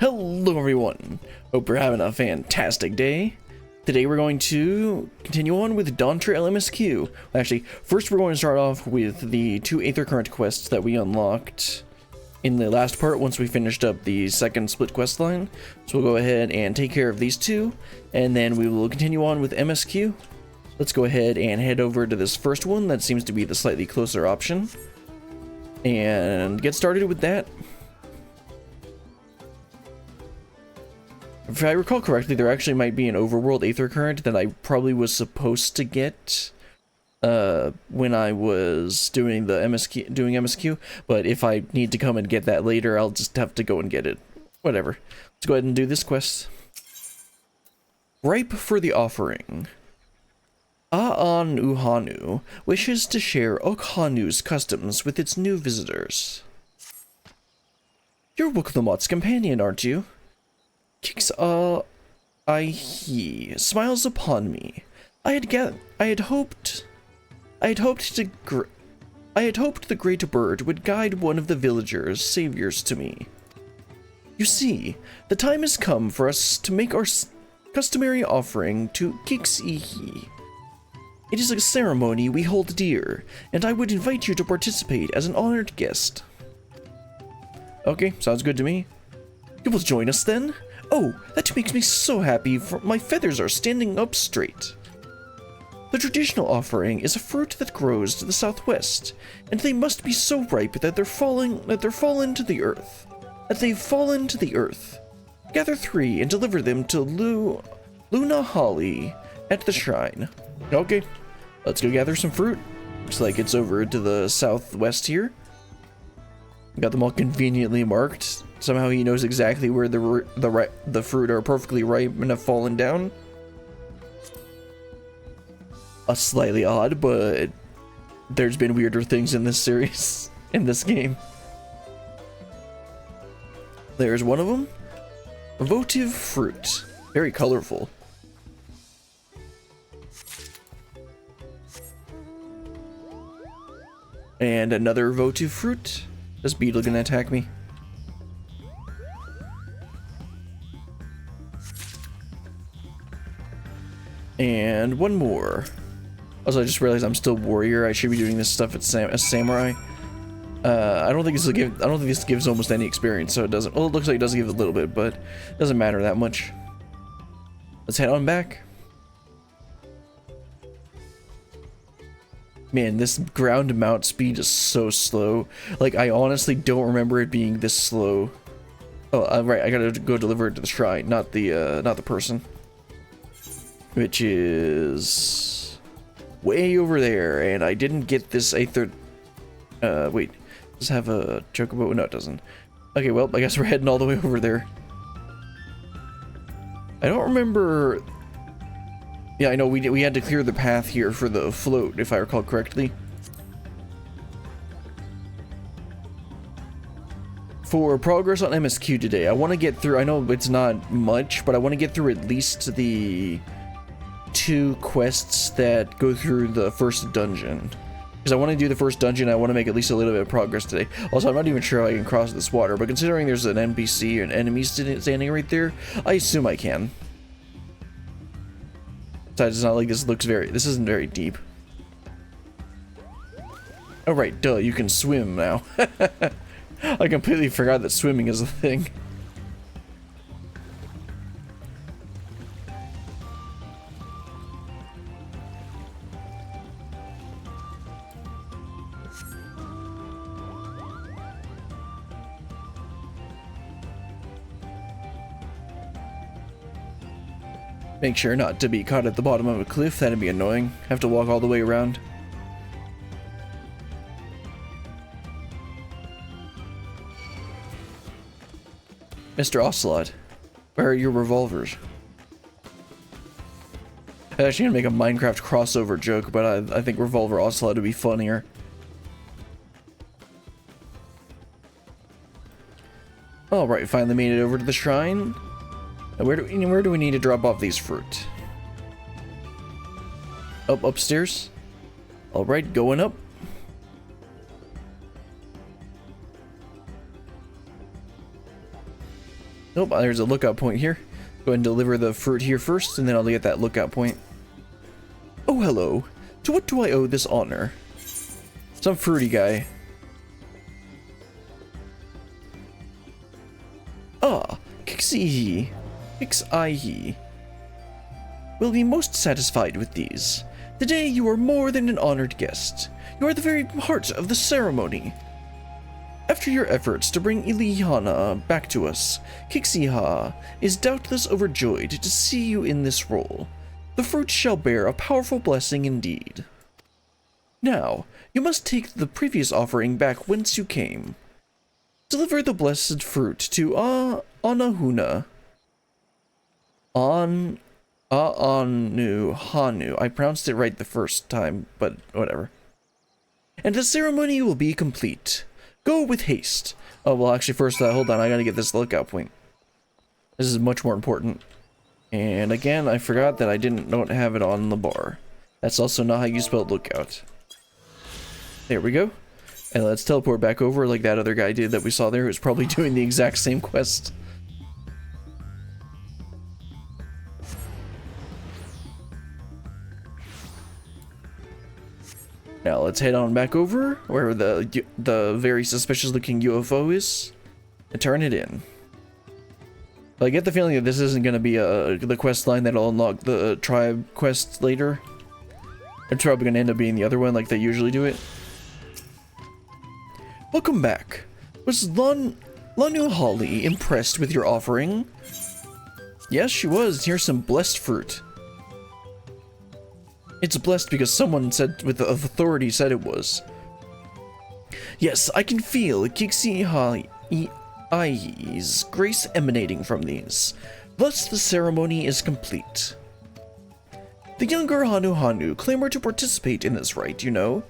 Hello everyone, hope you're having a fantastic day. Today we're going to continue on with Dawntrail MSQ. Actually, first we're going to start off with the 2 Aether Current quests that we unlocked in the last part once we finished up the second split quest line. So we'll go ahead and take care of these 2, and then we will continue on with MSQ. Let's go ahead and head over to this first one that seems to be the slightly closer option, and get started with that. If I recall correctly, there actually might be an overworld Aether Current that I probably was supposed to get when I was doing the MSQ, but if I need to come and get that later, I'll just have to go and get it. Whatever. Let's go ahead and do this quest. Ripe for the offering. A'an Uhanu wishes to share Okhanu's customs with its new visitors. You're Wuklamot's companion, aren't you? Kix Aihi smiles upon me. I had hoped the great bird would guide one of the villagers' saviors to me. You see, the time has come for us to make our customary offering to Kix Aihi. It is a ceremony we hold dear, and I would invite you to participate as an honored guest. Okay, sounds good to me. You will join us then? Oh, that makes me so happy, for my feathers are standing up straight. The traditional offering is a fruit that grows to the southwest, and they must be so ripe that they've fallen to the earth. Gather 3 and deliver them to Luna Holly at the shrine. Okay, let's go gather some fruit. Looks like it's over to the southwest here. Got them all conveniently marked. Somehow he knows exactly where the fruit are perfectly ripe and have fallen down. Slightly odd, but there's been weirder things in this series, in this game. There's one of them. Votive fruit. Very colorful. And another votive fruit. This beetle gonna attack me. And one more. Also, I just realized I'm still warrior. I should be doing this stuff as samurai. I don't think this gives almost any experience, so it doesn't. Well, it looks like it does give a little bit, but it doesn't matter that much. Let's head on back. Man, this ground mount speed is so slow. Like, I honestly don't remember it being this slow. Oh, right. I gotta go deliver it to the shrine, not the person. Which is way over there, and I didn't get this Aether. Wait, does it have a chocobo? No, it doesn't. Okay, well, I guess we're heading all the way over there. I don't remember. Yeah, I know we had to clear the path here for the float, if I recall correctly. For progress on MSQ today, I want to get through. I know it's not much, but I want to get through at least the 2 quests that go through the first dungeon, because I want to do the first dungeon. I want to make at least a little bit of progress today. Also, I'm not even sure how I can cross this water, but considering there's an NPC or an enemy standing right there, I assume I can. Besides, it's not like this isn't very deep. Oh right, duh, you can swim now. I completely forgot that swimming is a thing. Make sure not to be caught at the bottom of a cliff, that'd be annoying. Have to walk all the way around. Mr. Ocelot, where are your revolvers? I was actually gonna make a Minecraft crossover joke, but I think Revolver Ocelot would be funnier. Alright, finally made it over to the shrine. Where do we need to drop off these fruit? Upstairs? Alright, going up. Nope, there's a lookout point here. Go ahead and deliver the fruit here first, and then I'll get that lookout point. Oh, hello. To what do I owe this honor? Some fruity guy. Ah, Kixie. Kixie. Will be most satisfied with these. Today you are more than an honored guest. You are the very heart of the ceremony. After your efforts to bring Ilihana back to us, Kixiha is doubtless overjoyed to see you in this role. The fruit shall bear a powerful blessing indeed. Now, you must take the previous offering back whence you came. Deliver the blessed fruit to Anahuna. Hanu. I pronounced it right the first time, but whatever. And the ceremony will be complete. Go with haste. Oh, well, actually, first, hold on. I gotta get this lookout point. This is much more important. And again, I forgot that I don't have it on the bar. That's also not how you spell lookout. There we go. And let's teleport back over like that other guy did that we saw there, who's probably doing the exact same quest. Now let's head on back over where the very suspicious looking UFO is and turn it in. I get the feeling that this isn't going to be the quest line that'll unlock the tribe quest later. It's probably going to end up being the other one like they usually do it. Welcome back. Was Lanu Holly impressed with your offering? Yes, she was. Here's some blessed fruit. It's blessed because someone said with the authority said it was. Yes, I can feel Kixiha's grace emanating from these. Thus the ceremony is complete. The younger Hanu clamored to participate in this rite, you know.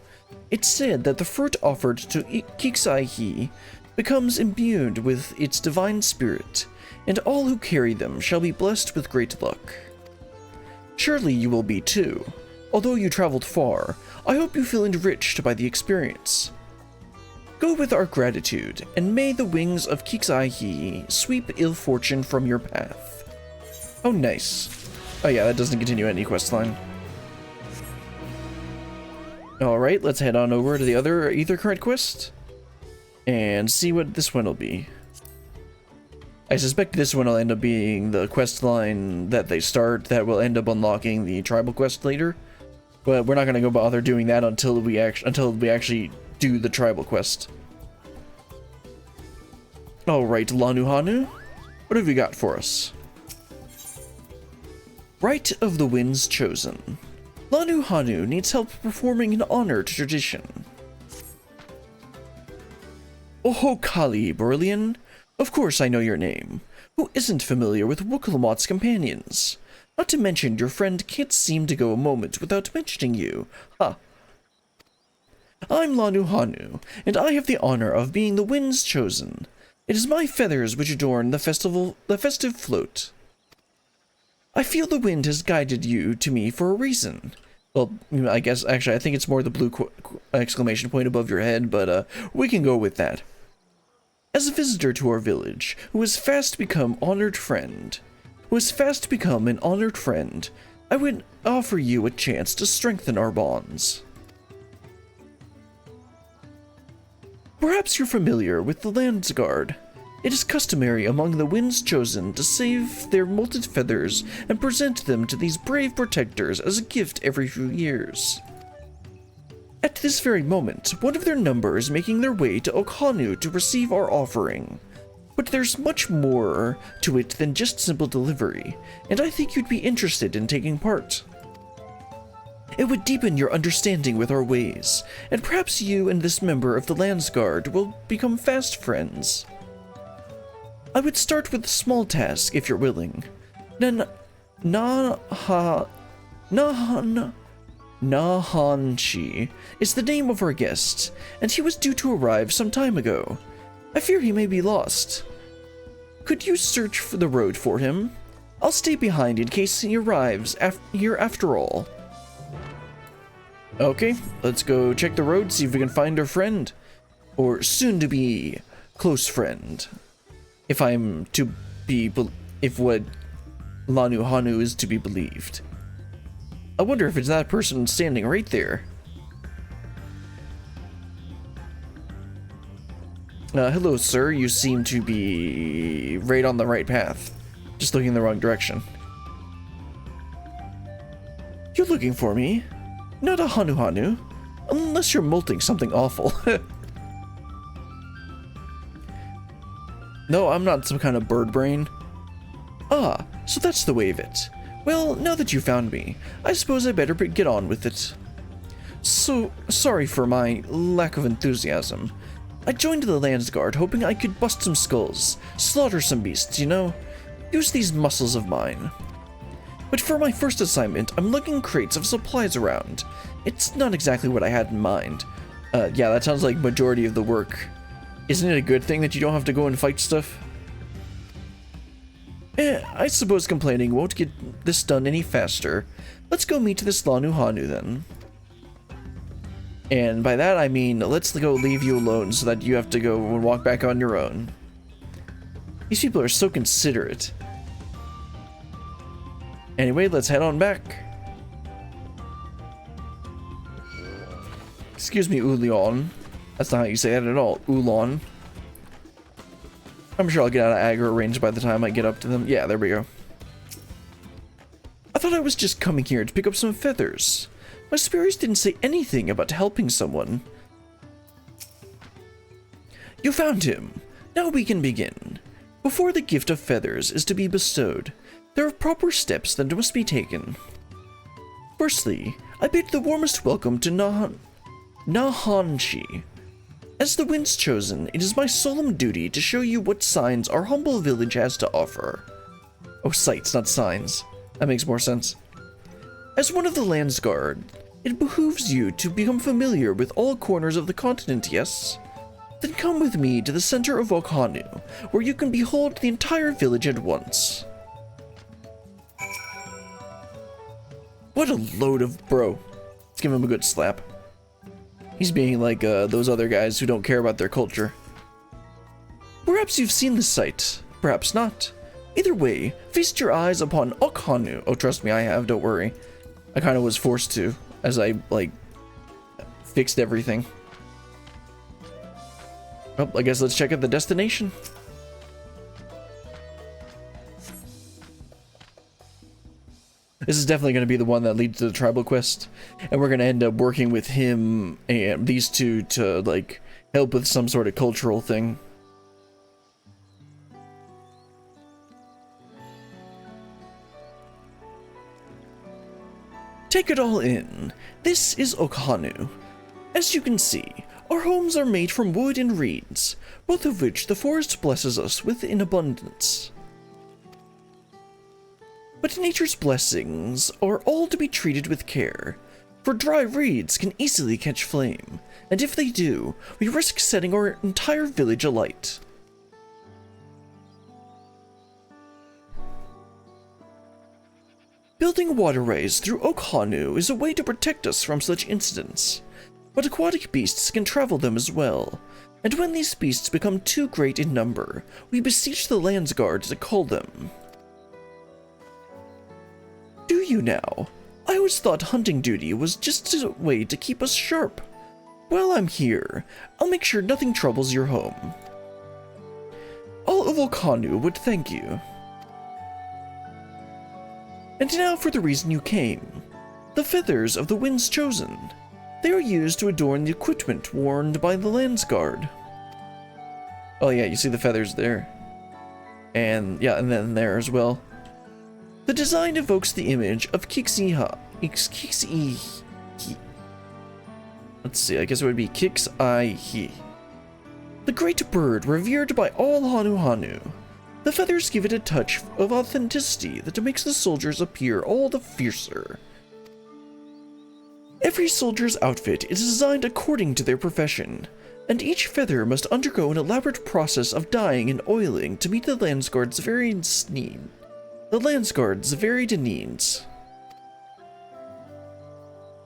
It's said that the fruit offered to Kixihi becomes imbued with its divine spirit, and all who carry them shall be blessed with great luck. Surely you will be too. Although you traveled far, I hope you feel enriched by the experience. Go with our gratitude, and may the wings of Kixihi sweep ill fortune from your path. Oh, nice. Oh yeah, that doesn't continue any quest line. Alright, let's head on over to the other Ether Current quest, and see what this one will be. I suspect this one will end up being the quest line that they start that will end up unlocking the tribal quest later. But we're not gonna go bother doing that until we actually do the tribal quest. Alright, Lanuhanu, what have you got for us? Rite of the Winds Chosen. Lanuhanu needs help performing an honored tradition. Oho Kali, Berlian. Of course I know your name. Who isn't familiar with Wookalamot's companions? Not to mention, your friend can't seem to go a moment without mentioning you. Ha! I'm Lanuhanu, and I have the honor of being the Wind's Chosen. It is my feathers which adorn the festive float. I feel the wind has guided you to me for a reason. Well, I guess, actually, I think it's more the blue exclamation point above your head, but we can go with that. As a visitor to our village, who has fast become an honored friend, I would offer you a chance to strengthen our bonds. Perhaps you're familiar with the Landsguard. It is customary among the Winds Chosen to save their molted feathers and present them to these brave protectors as a gift every few years. At this very moment, one of their number is making their way to Okhanu to receive our offering. But there's much more to it than just simple delivery, and I think you'd be interested in taking part. It would deepen your understanding with our ways, and perhaps you and this member of the Landsguard will become fast friends. I would start with a small task if you're willing. Nahanchi is the name of our guest, and he was due to arrive some time ago. I fear he may be lost. Could you search for the road for him? I'll stay behind in case he arrives here after all. Okay, let's go check the road, see if we can find our friend. Or soon-to-be close friend. If I'm to if what Lanu Hanu is to be believed. I wonder if it's that person standing right there. Hello, sir. You seem to be right on the right path. Just looking in the wrong direction. You're looking for me? Not a Hanu Hanu. Unless you're molting something awful. No, I'm not some kind of bird brain. Ah, so that's the way of it. Well, now that you found me, I suppose I better get on with it. So, sorry for my lack of enthusiasm. I joined the Landsguard hoping I could bust some skulls, slaughter some beasts, you know? Use these muscles of mine. But for my first assignment, I'm lugging crates of supplies around. It's not exactly what I had in mind. Yeah, that sounds like majority of the work. Isn't it a good thing that you don't have to go and fight stuff? I suppose complaining won't get this done any faster. Let's go meet this Lanu Hanu then. And by that I mean, let's go leave you alone so that you have to go and walk back on your own. These people are so considerate. Anyway, let's head on back. Excuse me, Ulion. That's not how you say that at all. Ulon. I'm sure I'll get out of aggro range by the time I get up to them. Yeah, there we go. I thought I was just coming here to pick up some feathers. My spirits didn't say anything about helping someone. You found him. Now we can begin. Before the gift of feathers is to be bestowed, there are proper steps that must be taken. Firstly, I bid the warmest welcome to Nahanshi. As the Wind's Chosen, it is my solemn duty to show you what signs our humble village has to offer. Oh, sights, not signs. That makes more sense. As one of the Landsguard, it behooves you to become familiar with all corners of the continent, yes? Then come with me to the center of Okhanu, where you can behold the entire village at once. What a load of bro. Let's give him a good slap. He's being like those other guys who don't care about their culture. Perhaps you've seen this site, perhaps not. Either way, feast your eyes upon Okhanu. Oh, trust me, I have, don't worry. I kind of was forced to, as I, like, fixed everything. Well, I guess let's check out the destination. This is definitely going to be the one that leads to the tribal quest. And we're going to end up working with him and these two to, like, help with some sort of cultural thing. Take it all in. This is Okhanu. As you can see, our homes are made from wood and reeds, both of which the forest blesses us with in abundance. But nature's blessings are all to be treated with care, for dry reeds can easily catch flame, and if they do, we risk setting our entire village alight. Building waterways through Okhanu is a way to protect us from such incidents, but aquatic beasts can travel them as well, and when these beasts become too great in number, we beseech the Landsguard to cull them. Do you now? I always thought hunting duty was just a way to keep us sharp. While I'm here, I'll make sure nothing troubles your home. All of Okhanu would thank you. And now for the reason you came. The feathers of the Wind's Chosen. They are used to adorn the equipment worn by the Landsguard. Oh yeah, you see the feathers there. And yeah, and then there as well. The design evokes the image of Kix-i-ha. Let's see, I guess it would be Kix-i-hi. The great bird revered by all Hanu Hanu. The feathers give it a touch of authenticity that makes the soldiers appear all the fiercer. Every soldier's outfit is designed according to their profession, and each feather must undergo an elaborate process of dyeing and oiling to meet the Landsguard's varied needs.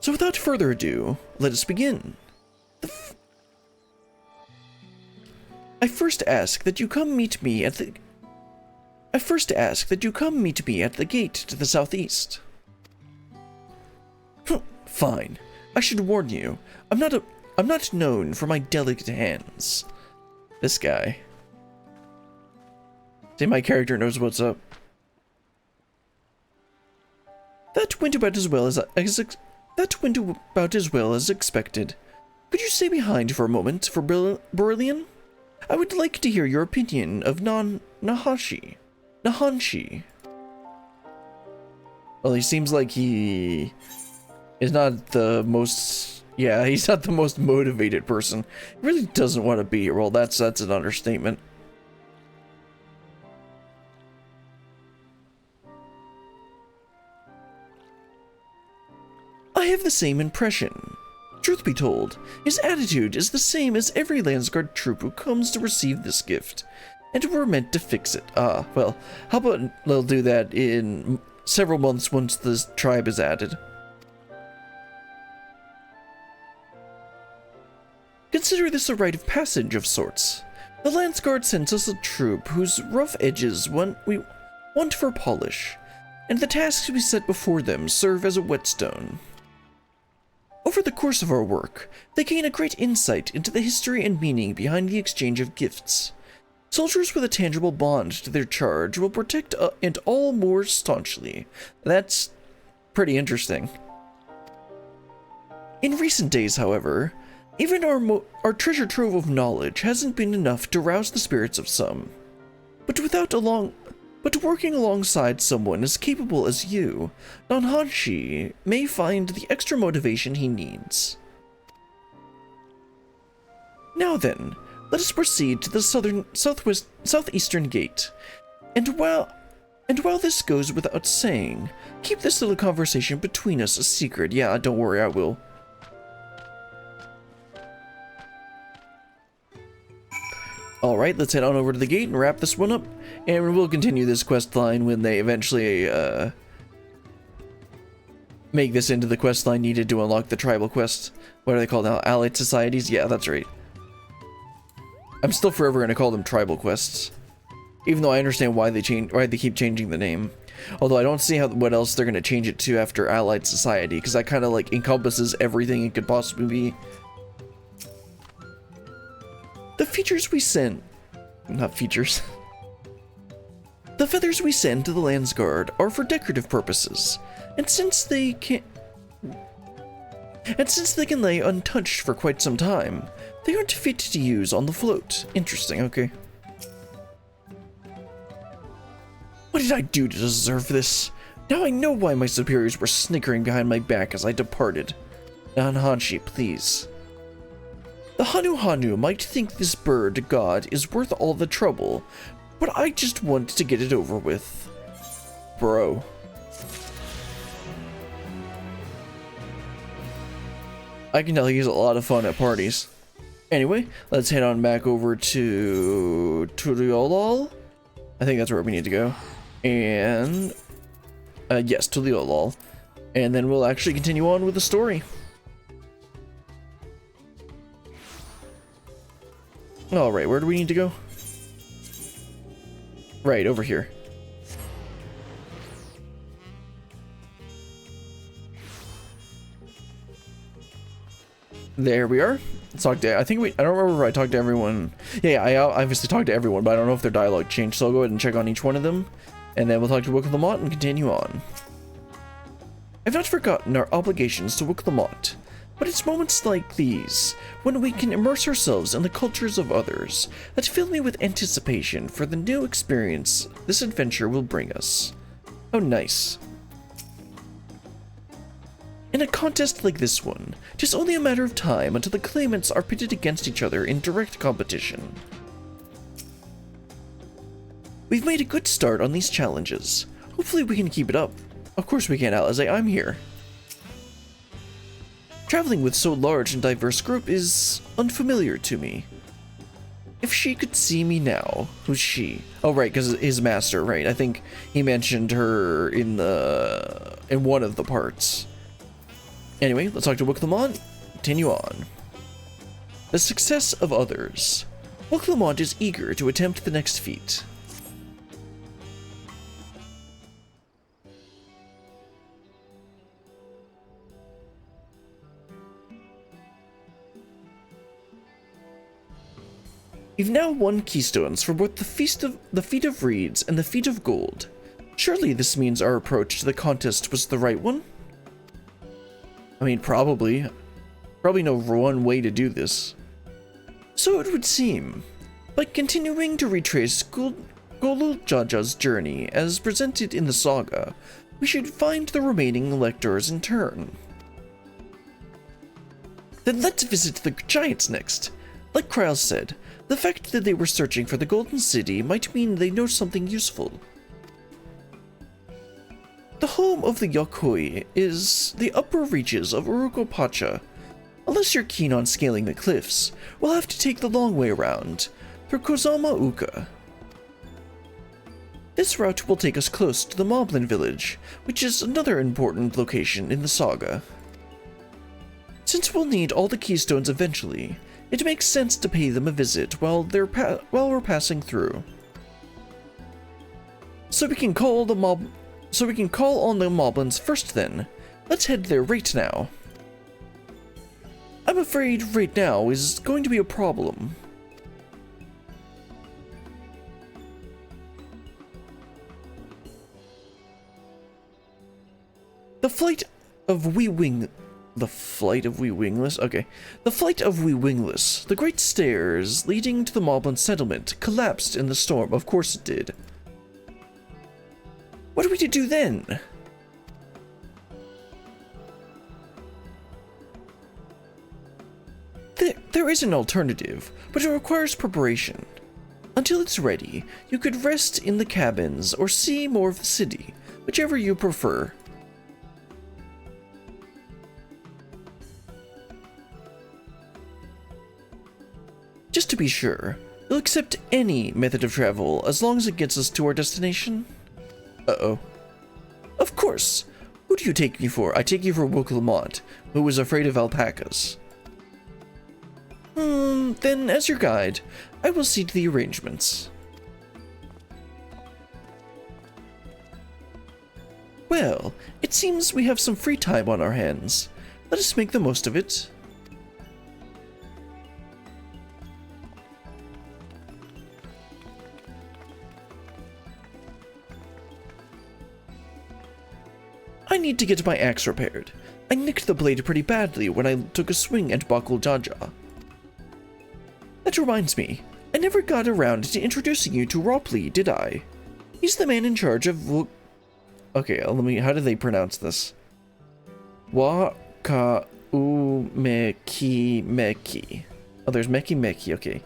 So without further ado, let us begin. I first ask that you come meet me at the... I first ask that you come meet me at the gate to the southeast. Fine. I should warn you, I'm not known for my delicate hands. This guy. See, my character knows what's up. That went about as well as expected. Could you stay behind for a moment for Brillian? I would like to hear your opinion of Nahanshi. Well, he seems like he is not the most... Yeah, he's not the most motivated person. He really doesn't want to be here. Well, that's an understatement. I have the same impression. Truth be told, his attitude is the same as every Landsguard troop who comes to receive this gift, and we're meant to fix it. Well, how about they'll do that in several months once this tribe is added. Consider this a rite of passage of sorts. The Landsguard sends us a troop whose rough edges we want for polish, and the tasks we set before them serve as a whetstone. Over the course of our work, they gain a great insight into the history and meaning behind the exchange of gifts. Soldiers with a tangible bond to their charge will protect and all more staunchly. That's pretty interesting. In recent days, however, even our treasure trove of knowledge hasn't been enough to rouse the spirits of some. But working alongside someone as capable as you, Nahanshi may find the extra motivation he needs. Now then, let us proceed to the southeastern gate. And while this goes without saying, keep this little conversation between us a secret. Yeah, don't worry, I will. Alright, let's head on over to the gate and wrap this one up. And we'll continue this quest line when they eventually make this into the quest line needed to unlock the tribal quest. What are they called now? Allied societies? Yeah, that's right. I'm still forever going to call them tribal quests. Even though I understand why they keep changing the name. Although I don't see what else they're going to change it to after Allied Society, because that kind of like encompasses everything it could possibly be. The features we send... Not features. The feathers we send to the Landsguard are for decorative purposes, and since they can lay untouched for quite some time, they aren't fit to use on the float. Interesting, okay. What did I do to deserve this? Now I know why my superiors were snickering behind my back as I departed. Nahanshi, please. The Hanu might think this bird god is worth all the trouble, but I just want to get it over with. Bro. I can tell he's a lot of fun at parties. Anyway, let's head on back over to Tuliolol. I think that's where we need to go. And yes, Tuliolol. And then we'll actually continue on with the story. Alright, where do we need to go? Right, over here. There we are. Let's talk to, I don't remember if I talked to everyone. Yeah, I obviously talked to everyone, but I don't know if their dialogue changed, so I'll go ahead and check on each one of them. And then we'll talk to Wook of Lamont and continue on. I've not forgotten our obligations to Wook Lamont, but it's moments like these, when we can immerse ourselves in the cultures of others, that fill me with anticipation for the new experience this adventure will bring us. Oh, nice. In a contest like this one, 'tis only a matter of time until the claimants are pitted against each other in direct competition. We've made a good start on these challenges. Hopefully we can keep it up. Of course we can, Alize, I'm here. Traveling with so large and diverse group is unfamiliar to me. If she could see me now, who's she? Oh, right, because his master, right? I think he mentioned her in one of the parts. Anyway, let's talk to Wook Lamont. Continue on. The success of others. Wook Lamont is eager to attempt the next feat. You've now won keystones for both the Feat of Reeds and the Feat of Gold. Surely this means our approach to the contest was the right one? I mean, probably. Probably no one way to do this. So it would seem. By continuing to retrace Goluljaja's journey as presented in the saga, we should find the remaining electors in turn. Then let's visit the giants next. Like Kryl said, the fact that they were searching for the Golden City might mean they know something useful. The home of the Yokoi is the upper reaches of Urukopacha. Unless you're keen on scaling the cliffs, we'll have to take the long way around, through Kozama Uka. This route will take us close to the Moblin village, which is another important location in the saga. Since we'll need all the keystones eventually, it makes sense to pay them a visit while we're passing through. So we can call on the Moblins first then. Let's head there right now. I'm afraid right now is going to be a problem. The flight of Wee Wingless, the great stairs leading to the Moblin settlement, collapsed in the storm. Of course it did. What are we to do then? There is an alternative, but it requires preparation. Until it's ready, you could rest in the cabins or see more of the city, whichever you prefer. Just to be sure, you'll accept any method of travel as long as it gets us to our destination? Uh-oh. Of course! Who do you take me for? I take you for Wooklamont, who was afraid of alpacas. Then as your guide, I will see to the arrangements. Well, it seems we have some free time on our hands. Let us make the most of it. I need to get my axe repaired. I nicked the blade pretty badly when I took a swing at Goluljaja. That reminds me, I never got around to introducing you to Ropley, did I? He's the man in charge of okay, how do they pronounce this? Waka Meki Meki. Oh, there's Meki Meki, okay.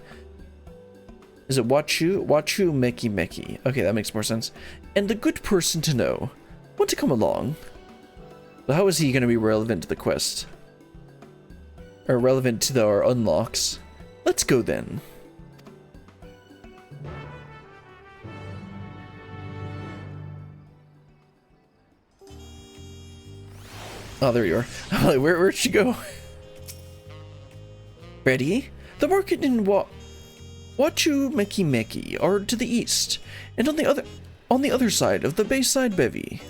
Is it Wachu Meki Meki? Okay, that makes more sense. And the good person to know. Want to come along? But how is he going to be relevant to the quest? Or relevant to our unlocks? Let's go then. Oh, there you are. I'm like, where'd she go? Ready? The market in Wachu Meki Meki are to the east, and on the other side of the Bayside Bevy.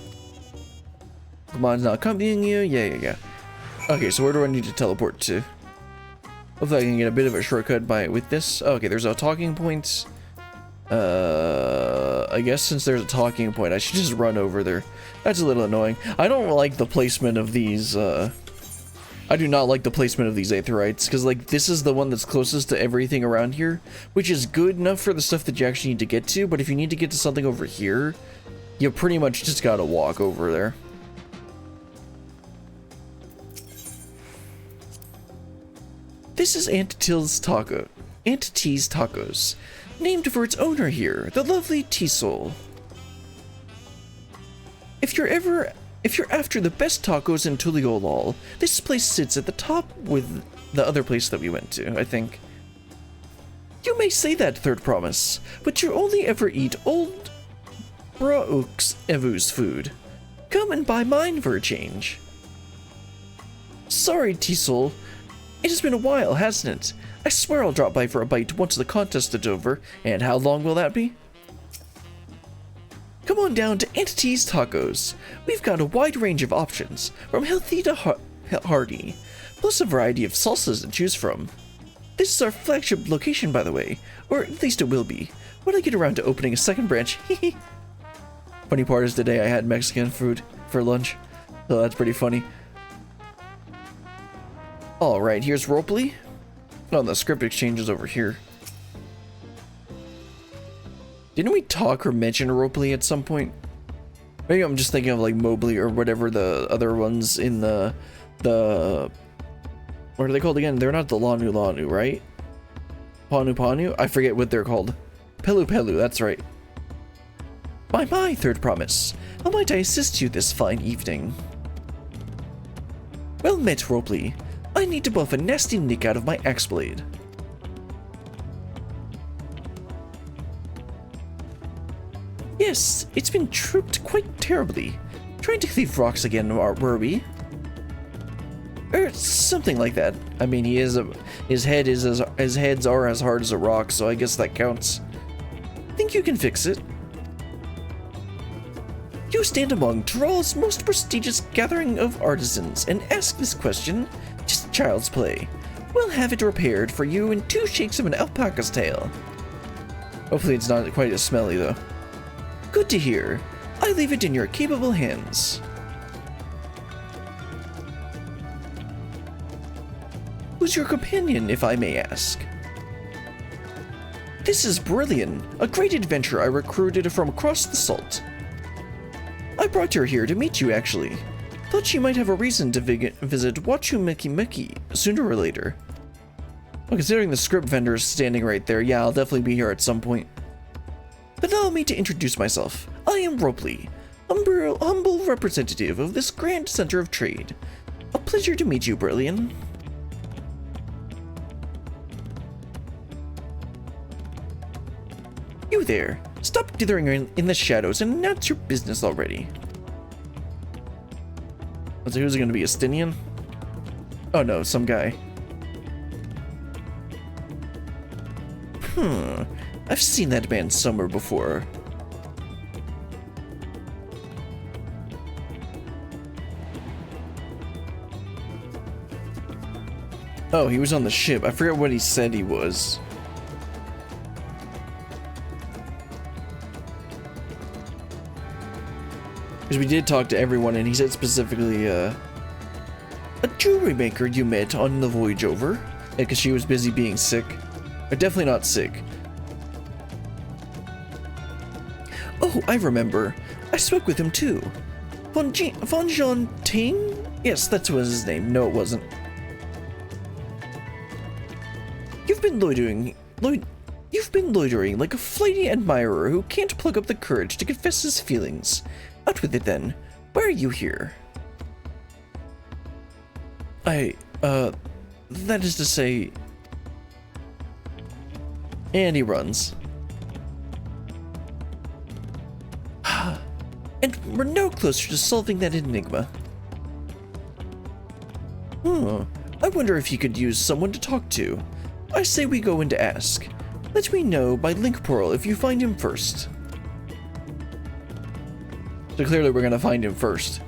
Command's not accompanying you? Yeah. Okay, so where do I need to teleport to? Hopefully I can get a bit of a shortcut with this. Okay, there's a talking point. I guess since there's a talking point, I should just run over there. That's a little annoying. I don't like the placement of these, I do not like the placement of these aetherites, because, like, this is the one that's closest to everything around here, which is good enough for the stuff that you actually need to get to, but if you need to get to something over here, you pretty much just gotta walk over there. This is Aunt T's Tacos, named for its owner here, the lovely T-Soul. If you're after the best tacos in Tuliolol, this place sits at the top with the other place that we went to, I think. You may say that, Third Promise, but you only ever eat old Braux Evu's food. Come and buy mine for a change. Sorry, T-Soul. It has been a while, hasn't it? I swear I'll drop by for a bite once the contest is over, and how long will that be? Come on down to Aunt T's Tacos. We've got a wide range of options, from healthy to hearty, plus a variety of salsas to choose from. This is our flagship location, by the way. Or at least it will be. When I get around to opening a second branch, hehe. Funny part is today I had Mexican food for lunch. So that's pretty funny. Alright, here's Ropley. Oh, the script exchange is over here. Didn't we talk or mention Ropley at some point? Maybe I'm just thinking of like Mobley or whatever the other ones in the what are they called again? They're not the Lanu Lanu, right? Panu Panu? I forget what they're called. Pelu Pelu, that's right. My third promise. How might I assist you this fine evening? Well met, Ropley. I need to buff a nasty nick out of my axe blade. Yes, it's been tripped quite terribly. Trying to cleave rocks again, were we? Something like that. I mean, his heads are as hard as a rock, so I guess that counts. Think you can fix it? You stand among Tyrol's most prestigious gathering of artisans and ask this question? Just child's play. We'll have it repaired for you in 2 shakes of an alpaca's tail. Hopefully it's not quite as smelly, though. Good to hear. I leave it in your capable hands. Who's your companion, if I may ask? This is Brilliant, a great adventurer I recruited from across the salt. I brought her here to meet you, actually. Thought she might have a reason to visit Wachumeki sooner or later. Well, considering the script vendor is standing right there, yeah, I'll definitely be here at some point. But allow me to introduce myself. I am Ropley, humble representative of this grand center of trade. A pleasure to meet you, Brilliant. You there. Stop dithering in the shadows and announce your business already. So who's it going to be, Estinian? Oh no, some guy. I've seen that man somewhere before. Oh, he was on the ship. I forget what he said he was. Because we did talk to everyone, and he said specifically, a jewelry maker you met on the voyage over. Because she was busy being sick. Or definitely not sick. Oh, I remember. I spoke with him too. Von Jean Ting? Yes, that was his name. No, it wasn't. You've been loitering like a flighty admirer who can't plug up the courage to confess his feelings. Out with it then. Why are you here? That is to say... And he runs. And we're no closer to solving that enigma. I wonder if you could use someone to talk to. I say we go in to ask. Let me know by link portal if you find him first. So clearly we're gonna find him first.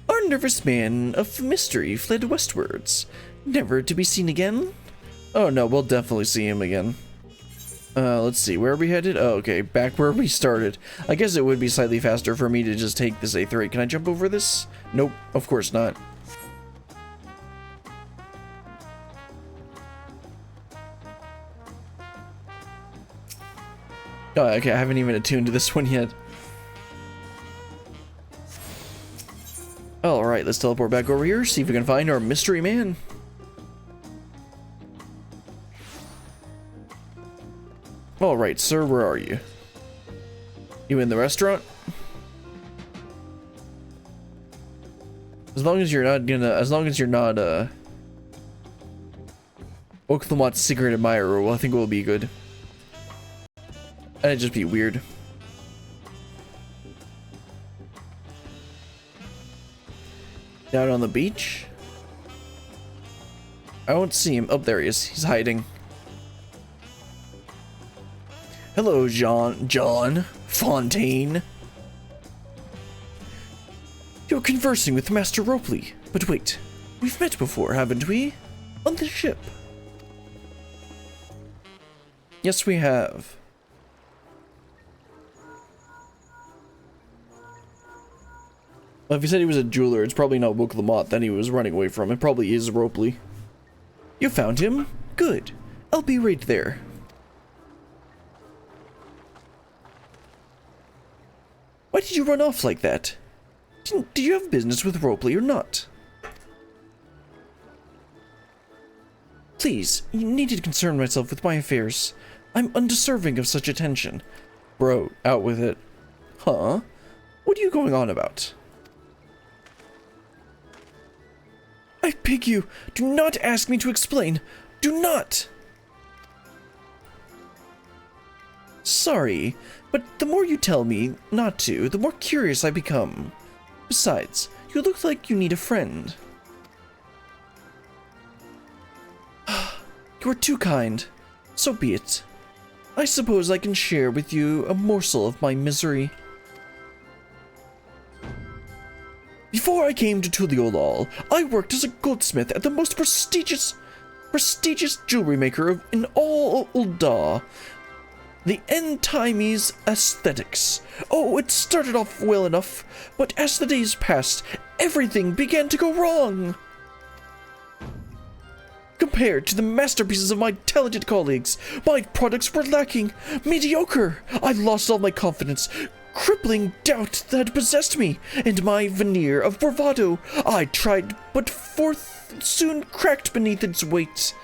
Our nervous man of mystery fled westwards, never to be seen again. Oh no, we'll definitely see him again. Let's see, where are we headed? Oh, okay, back where we started. I guess it would be slightly faster for me to just take this A3. Can I jump over this? Nope, of course not. Oh, okay, I haven't even attuned to this one yet. Alright, let's teleport back over here, see if we can find our mystery man. Alright, sir, where are you? You in the restaurant? As long as you're not Oklamat's secret admirer, well, I think we'll be good. That'd just be weird. Down on the beach? I don't see him. Oh, there he is. He's hiding. Hello, John Fontaine. You're conversing with Master Ropley, but wait. We've met before, haven't we? On the ship. Yes, we have. Well, if he said he was a jeweler, it's probably not Wook Lamont that he was running away from. It probably is Ropley. You found him? Good. I'll be right there. Why did you run off like that? Do you have business with Ropley or not? Please, you needed to concern myself with my affairs. I'm undeserving of such attention. Bro, out with it. Huh? What are you going on about? I beg you, do not ask me to explain. Do not! Sorry, but the more you tell me not to, the more curious I become. Besides, you look like you need a friend. You are too kind. So be it. I suppose I can share with you a morsel of my misery. Before I came to Tuliolal, I worked as a goldsmith at the most prestigious jewelry maker in all Ul'dah, the N-Times Aesthetics. Oh, it started off well enough, but as the days passed, everything began to go wrong. Compared to the masterpieces of my talented colleagues, my products were lacking, mediocre. I lost all my confidence. Crippling doubt that possessed me, and my veneer of bravado I tried but forth soon cracked beneath its weight.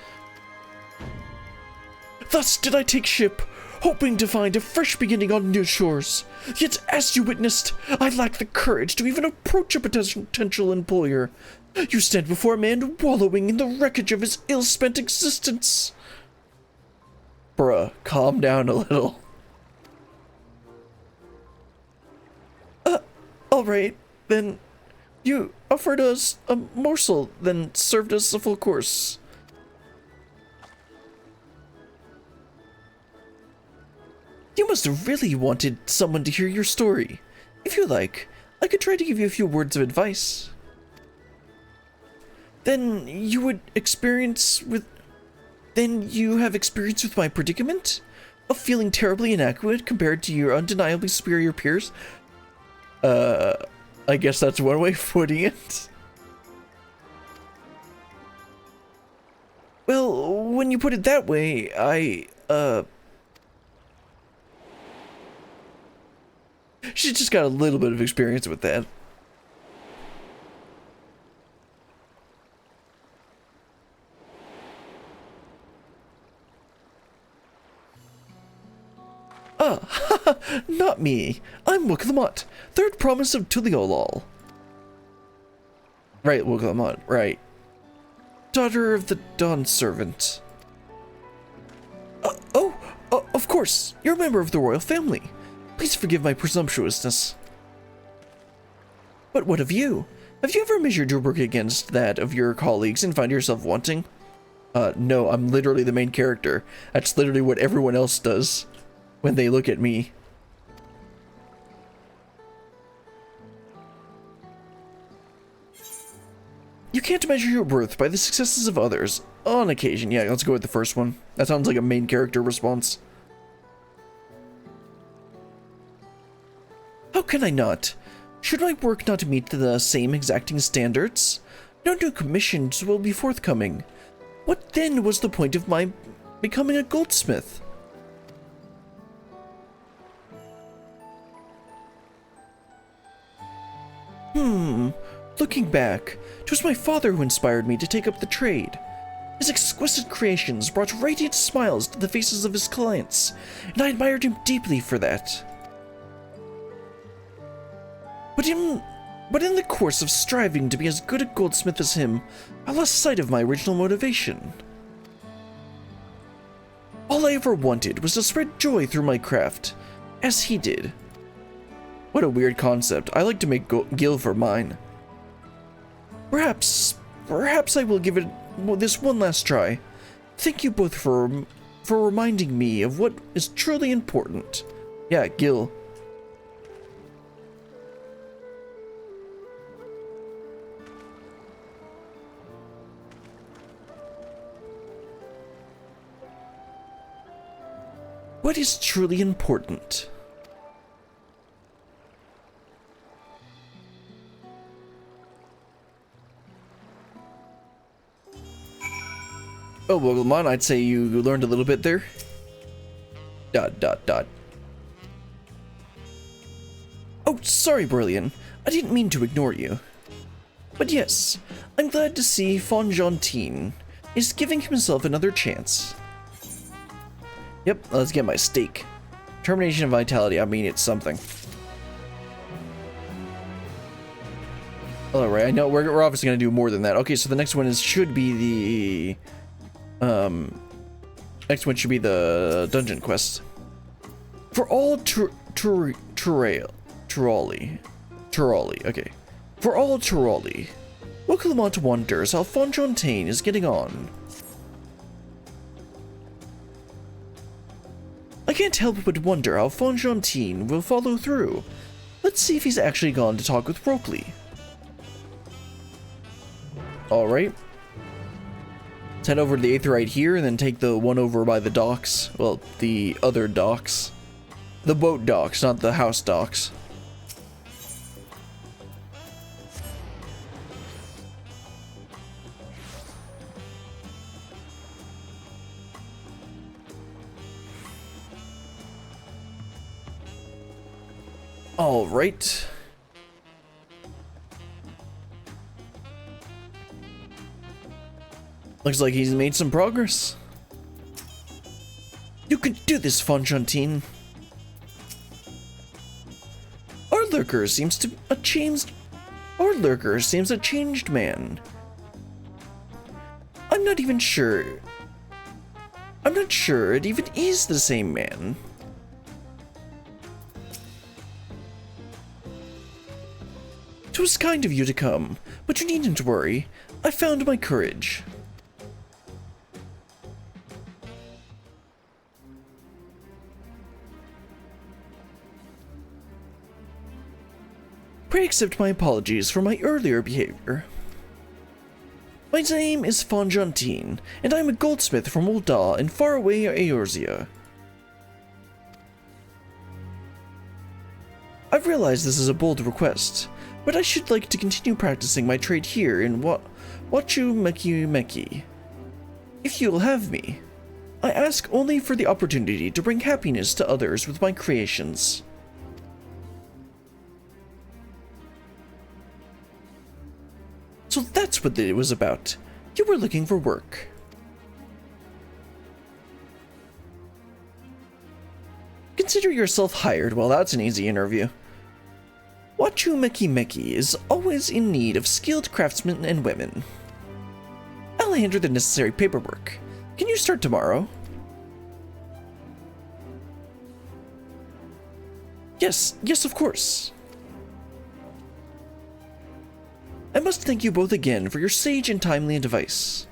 Thus did I take ship, hoping to find a fresh beginning on new shores. Yet, as you witnessed, I lacked the courage to even approach a potential employer. You stand before a man wallowing in the wreckage of his ill-spent existence. Bruh, calm down a little. Alright, then you offered us a morsel, then served us a full course. You must have really wanted someone to hear your story. If you like, I could try to give you a few words of advice. Then you have experience with my predicament? Of feeling terribly inadequate compared to your undeniably superior peers? I guess that's one way of putting it. Well, when you put it that way, she just got a little bit of experience with that. Not me. I'm Wook Lamont, third promise of Tuliolal. Right, Wook Lamont, right. Daughter of the Dawn Servant. Of course, you're a member of the royal family. Please forgive my presumptuousness. But what of you? Have you ever measured your work against that of your colleagues and find yourself wanting? No, I'm literally the main character. That's literally what everyone else does when they look at me. You can't measure your worth by the successes of others. On occasion. Yeah, let's go with the first one. That sounds like a main character response. How can I not? Should my work not meet the same exacting standards? No new commissions will be forthcoming. What then was the point of my becoming a goldsmith? Looking back, it was my father who inspired me to take up the trade. His exquisite creations brought radiant smiles to the faces of his clients, and I admired him deeply for that. But in the course of striving to be as good a goldsmith as him, I lost sight of my original motivation. All I ever wanted was to spread joy through my craft, as he did. What a weird concept. I like to make gil for mine. Perhaps I will give it this one last try. Thank you both for reminding me of what is truly important. Yeah, gil. what is truly important. Oh, well, Lamont, I'd say you learned a little bit there. ... Oh, sorry, Brilliant. I didn't mean to ignore you. But yes, I'm glad to see Fonjontine is giving himself another chance. Yep, let's get my steak. Termination of vitality, I mean, it's something. Alright, I know we're obviously going to do more than that. Okay, so the next one should be the... next one should be the dungeon quest. For all Turali, okay. For all Turali, Wokalamont wonders how Fonjontine is getting on. I can't help but wonder how Fonjontine will follow through. Let's see if he's actually gone to talk with Rokley. Alright. Let's head over to the Aetheryte here and then take the one over by the docks. Well, the other docks. The boat docks, not the house docks. All right. Looks like he's made some progress. You can do this, Fonjontine. Our lurker seems a changed man. I'm not sure it even is the same man. It was kind of you to come, but you needn't worry. I found my courage. Pray accept my apologies for my earlier behavior. My name is Fonjontine, and I'm a goldsmith from Ul'dah in faraway Eorzea. I've realized this is a bold request, but I should like to continue practicing my trade here in Wachu Meki. If you'll have me, I ask only for the opportunity to bring happiness to others with my creations. So that's what it was about. You were looking for work. Consider yourself hired. Well, that's an easy interview. Wachu Meki is always in need of skilled craftsmen and women. I'll handle the necessary paperwork. Can you start tomorrow? Yes, of course. I must thank you both again for your sage and timely advice.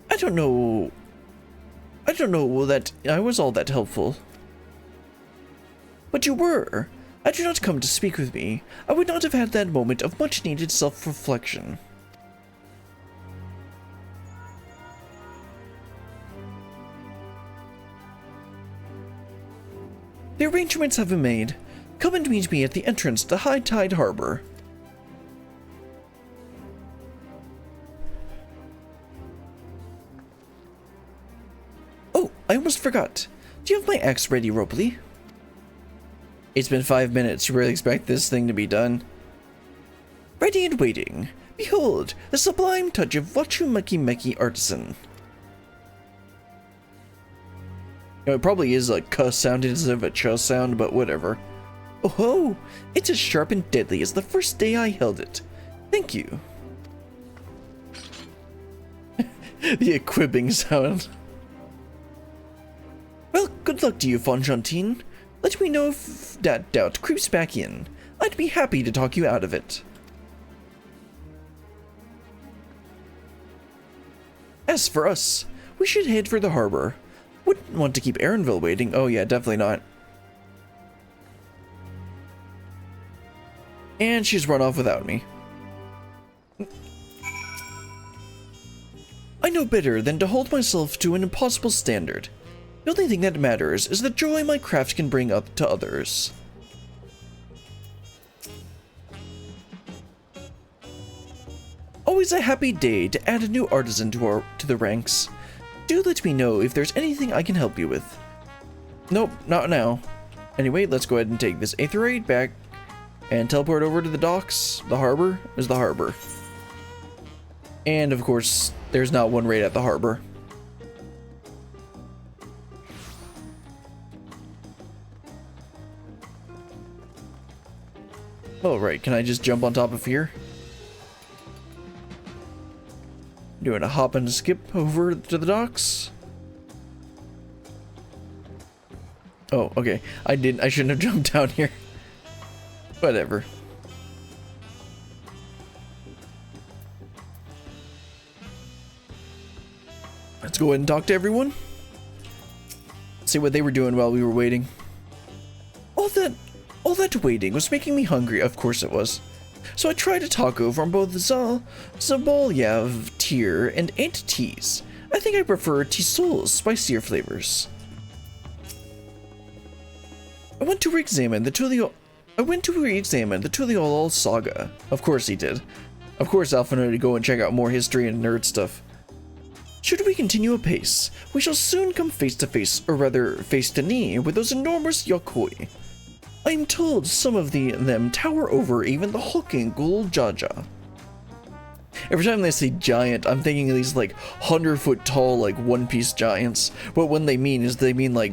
I don't know that I was all that helpful. But you were. Had you not come to speak with me, I would not have had that moment of much-needed self-reflection. The arrangements have been made. Come and meet me at the entrance to High Tide Harbor. Oh, I almost forgot. Do you have my axe ready, Robley? It's been 5 minutes. You really expect this thing to be done? Ready and waiting. Behold, the sublime touch of Wachu Meki artisan. You know, it probably is a cuss sound instead of a ch sound, but whatever. Oh ho! It's as sharp and deadly as the first day I held it. Thank you. The equipping sound. Well, good luck to you, Fonjontine. Let me know if that doubt creeps back in. I'd be happy to talk you out of it. As for us, we should head for the harbor. Wouldn't want to keep Erenville waiting. Oh yeah, definitely not. And she's run off without me. I know better than to hold myself to an impossible standard. The only thing that matters is the joy my craft can bring up to others. Always a happy day to add a new artisan to the ranks. Do let me know if there's anything I can help you with. Nope, not now. Anyway, let's go ahead and take this aetherite back and teleport over to the docks. The harbor is the harbor. And of course, there's not one right at the harbor. Oh, right, can I just jump on top of here? Doing a hop and a skip over to the docks. Oh, okay. I shouldn't have jumped down here. Whatever. Let's go ahead and talk to everyone. See what they were doing while we were waiting. All that waiting was making me hungry. Of course it was. So I tried a taco from both Zabolyav tier and Aunt T's. I think I prefer Tisol's spicier flavors. I went to re-examine the Tuliolol saga. Of course he did. Of course Alpha wanted to go and check out more history and nerd stuff. Should we continue apace, we shall soon come face to face, or rather face to knee, with those enormous Yokoi. I am told some of them tower over even the hulking Gul Jaja. Every time they say giant, I'm thinking of these like 100-foot tall, like One Piece giants. But what they mean is they mean like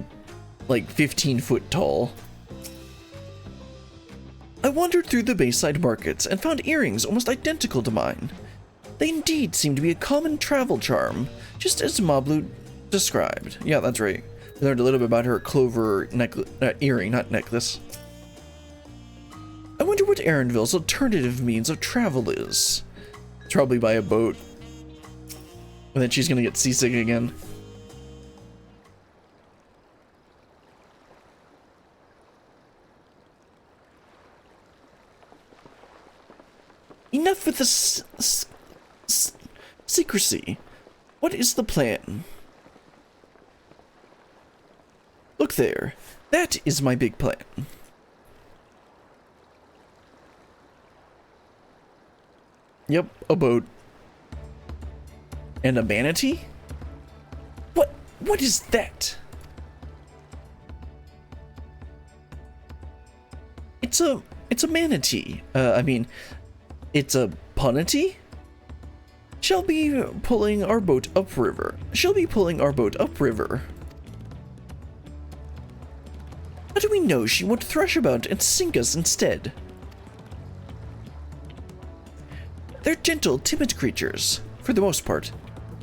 15-foot tall. I wandered through the Bayside markets and found earrings almost identical to mine. They indeed seem to be a common travel charm, just as Mablu described. Yeah, that's right. We learned a little bit about her clover earring, not necklace. I wonder what Arendville's alternative means of travel is. It's probably by a boat. And then she's gonna get seasick again. Enough with the secrecy. What is the plan? Look there. That is my big plan. Yep, a boat. And a manatee? What is that? It's a manatee. I mean, it's a punatee? She'll be pulling our boat upriver. How do we know she won't thrash about and sink us instead? They're gentle, timid creatures, for the most part.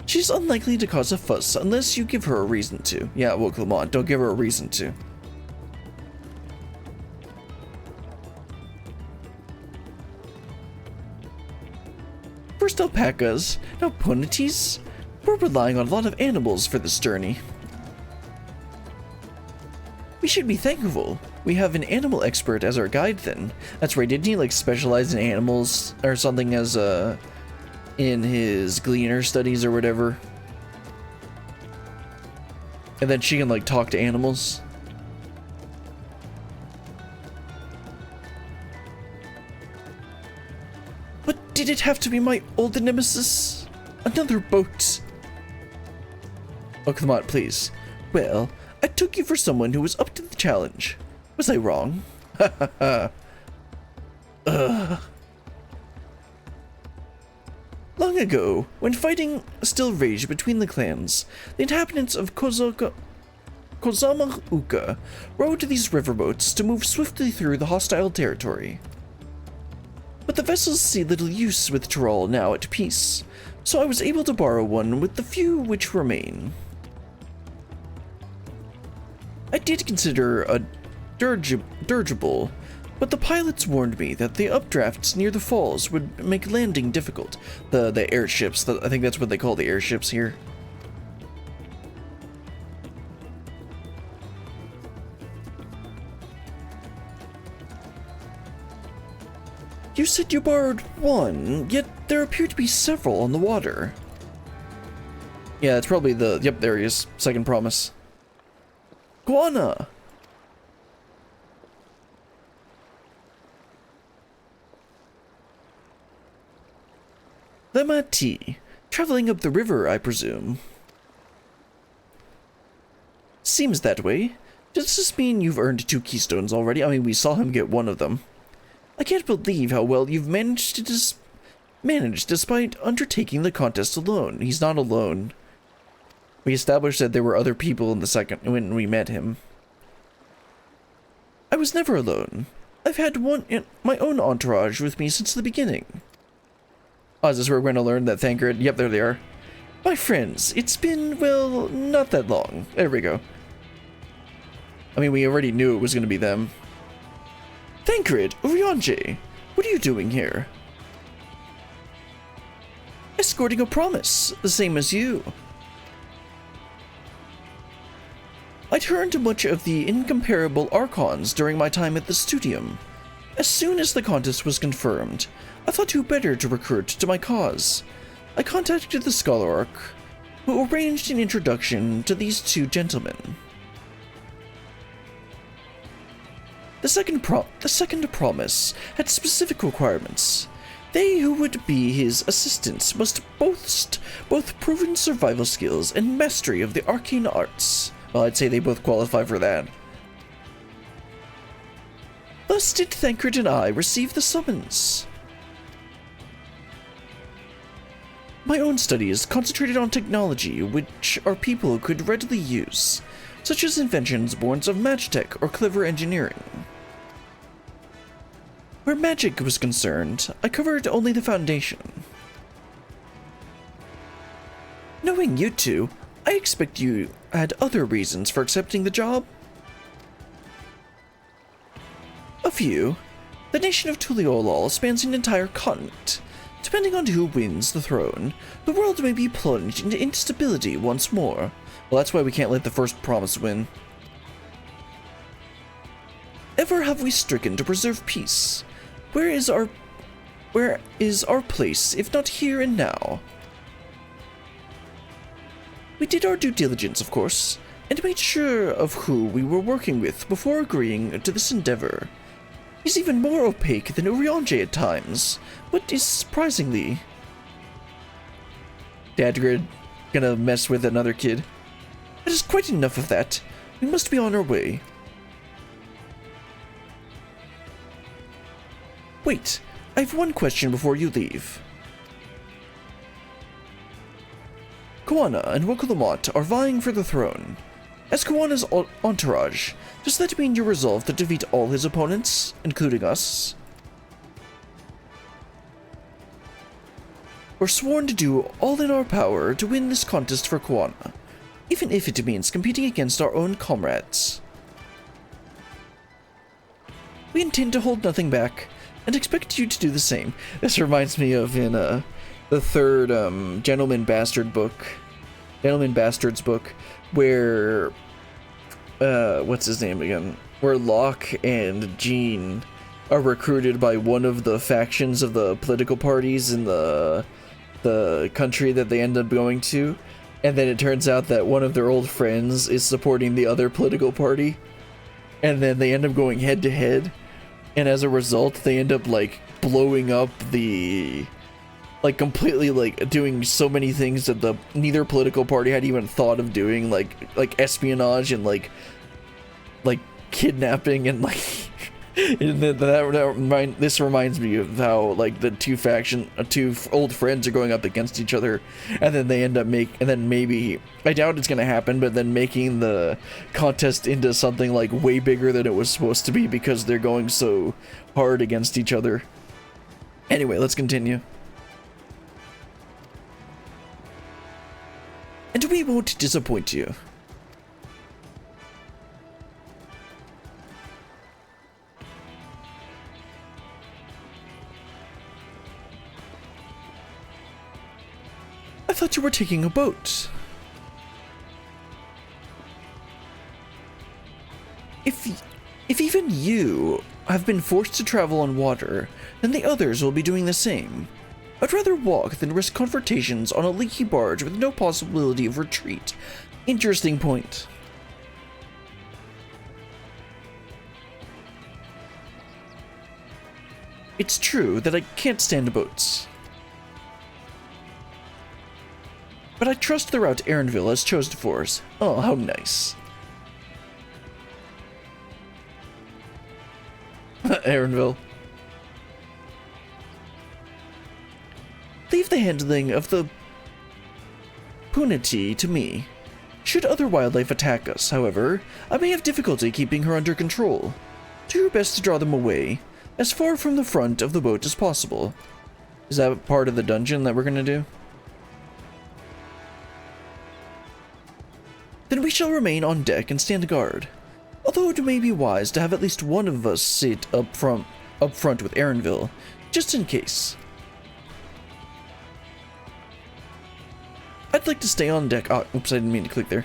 She's unlikely to cause a fuss unless you give her a reason to. Yeah, well, come on, don't give her a reason to. First alpacas, now punatees. We're relying on a lot of animals for this journey. We should be thankful we have an animal expert as our guide then. That's right, didn't he like specialize in animals or something as in his Gleaner studies or whatever? And then she can like talk to animals. But did it have to be my old nemesis? Another boat? Oh, come on, please. Well, I took you for someone who was up to the challenge. Was I wrong? Ha ha ha. Long ago, when fighting still raged between the clans, the inhabitants of Kozamauka rowed these riverboats to move swiftly through the hostile territory. But the vessels see little use with Tyrol now at peace, so I was able to borrow one with the few which remain. I did consider a dirigible, but the pilots warned me that the updrafts near the falls would make landing difficult. The airships, I think that's what they call the airships here. You said you borrowed one, yet there appear to be several on the water. Yeah, it's probably the, yep, there he is, second promise. Guana! Lemati. Traveling up the river, I presume. Seems that way. Does this mean you've earned 2 keystones already? I mean, we saw him get 1 of them. I can't believe how well you've managed despite undertaking the contest alone. He's not alone. We established that there were other people in the second when we met him. I was never alone. I've had my own entourage with me since the beginning. Oh, is this where we're going to learn that Thancred? Yep, there they are. My friends, it's been, well, not that long. There we go. I mean, we already knew it was going to be them. Thancred, Urianger, what are you doing here? Escorting a promise, the same as you. I'd heard much of the incomparable Archons during my time at the Studium. As soon as the contest was confirmed, I thought who better to recruit to my cause. I contacted the Scholararch, who arranged an introduction to these 2 gentlemen. The second promise had specific requirements. They who would be his assistants must boast both proven survival skills and mastery of the arcane arts. Well, I'd say they both qualify for that. Thus did Thancred and I receive the summons. My own studies concentrated on technology which our people could readily use, such as inventions born of magitech or clever engineering. Where magic was concerned, I covered only the foundation. Knowing you 2, I expect you had other reasons for accepting the job? A few. The nation of Tuliolol spans an entire continent. Depending on who wins the throne, the world may be plunged into instability once more. Well, that's why we can't let the first promise win. Ever have we stricken to preserve peace? Where is our place, if not here and now? We did our due diligence, of course, and made sure of who we were working with before agreeing to this endeavor. He's even more opaque than Urianger at times, but is surprisingly... Dadgrid gonna mess with another kid. That is quite enough of that. We must be on our way. Wait, I have one question before you leave. Koana and Wokolamot are vying for the throne. As Koana's entourage, does that mean you're resolved to defeat all his opponents, including us? We're sworn to do all in our power to win this contest for Koana, even if it means competing against our own comrades. We intend to hold nothing back, and expect you to do the same. This reminds me of in the 3rd Gentleman Bastards book, where what's his name again? Where Locke and Jean are recruited by one of the factions of the political parties in the country that they end up going to, and then it turns out that one of their old friends is supporting the other political party, and then they end up going head to head. And as a result, they end up, like, blowing up the... Like, completely, like, doing so many things that neither political party had even thought of doing, like espionage and, like kidnapping and, like... This reminds me of how, like, the two old friends are going up against each other, and then they end up and then maybe, I doubt it's gonna happen, but then making the contest into something, like, way bigger than it was supposed to be because they're going so hard against each other. Anyway, let's continue. And we won't disappoint you. I thought you were taking a boat. If even you have been forced to travel on water, then the others will be doing the same. I'd rather walk than risk confrontations on a leaky barge with no possibility of retreat. Interesting point. It's true that I can't stand boats. But I trust the route Erenville has chosen for us. Oh, how nice. Erenville. Leave the handling of the punity to me. Should other wildlife attack us, however, I may have difficulty keeping her under control. Do your best to draw them away, as far from the front of the boat as possible. Is that part of the dungeon that we're gonna do? Then we shall remain on deck and stand guard. Although it may be wise to have at least one of us sit up front with Erenville, just in case. I'd like to stay on deck. Oh, oops, I didn't mean to click there.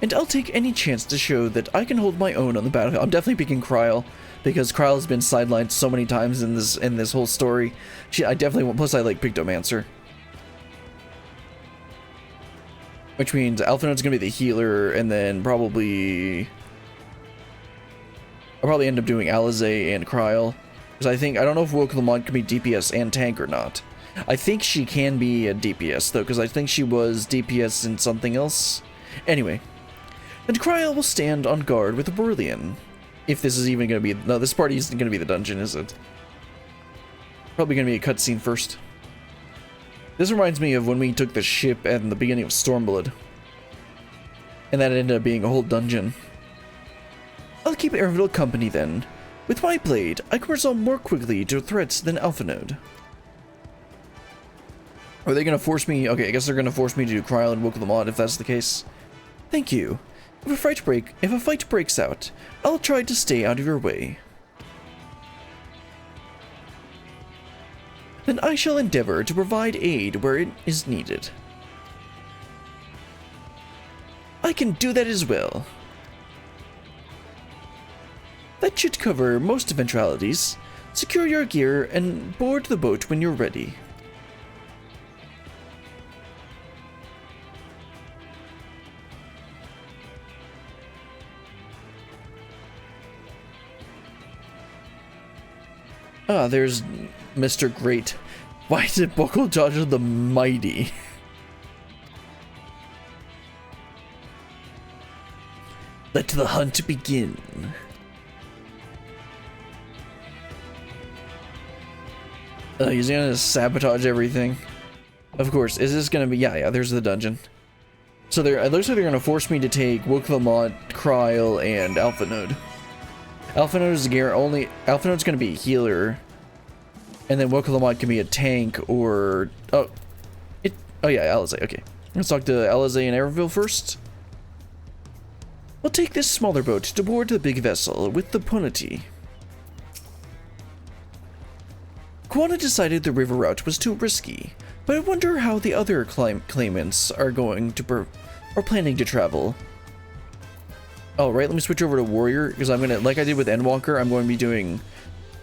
And I'll take any chance to show that I can hold my own on the battlefield. I'm definitely picking Kryl, because Kryl has been sidelined so many times in this whole story. I definitely want. Plus, I like Pictomancer, which means Alphinaud's gonna be the healer, and then probably I'll probably end up doing Alizé and Kryl, because I don't know if Wokelemon can be DPS and tank or not. I think she can be a DPS, though, because I think she was DPS in something else. Anyway. And Kryl will stand on guard with Aurelian. If this is even going to be... No, this party isn't going to be the dungeon, is it? Probably going to be a cutscene first. This reminds me of when we took the ship at the beginning of Stormblood. And that ended up being a whole dungeon. I'll keep Erenville company, then. With my blade, I can resolve more quickly to threats than Alphinaud. Are they going to force me? Okay, I guess they're going to force me to do Kryl and Wokelemon if that's the case. Thank you. If a fight breaks out, I'll try to stay out of your way. Then I shall endeavor to provide aid where it is needed. I can do that as well. That should cover most eventualities. Secure your gear and board the boat when you're ready. Ah, there's Mr. Great. Why is it Bokojaja the Mighty? Let the hunt begin. He's gonna sabotage everything. Of course. Is this gonna be... Yeah, there's the dungeon. So it looks like they're gonna force me to take Wokelemon, Kryl, and Alphinaud. Alphinaud's gonna be a healer, and then Wokelemon can be a tank or oh yeah, Alizé. Okay, let's talk to Alizé and Erenville first. We'll take this smaller boat to board the big vessel with the punity. Quana decided the river route was too risky, but I wonder how the other claimants are planning to travel. Oh, right, let me switch over to Warrior, because I'm gonna, like I did with Endwalker, I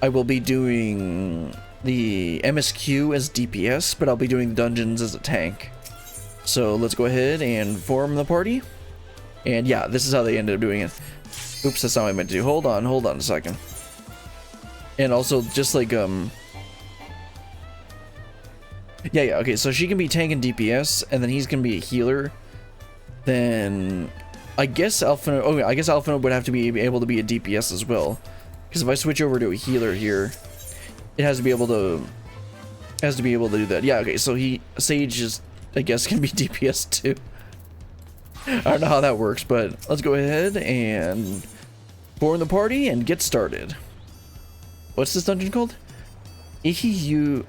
will be doing the MSQ as DPS, but I'll be doing the dungeons as a tank. So let's go ahead and form the party. And yeah, this is how they ended up doing it. Oops, that's not what I meant to do. Hold on a second. And also, just like, yeah, okay, so she can be tank and DPS, and then he's gonna be a healer. Then... I guess Alphinaud would have to be able to be a DPS as well, because if I switch over to a healer here, it has to be able to do that. Yeah, okay, so Sage is, I guess, can be DPS too. I don't know how that works, but let's go ahead and form the party and get started. What's this dungeon called? Ihu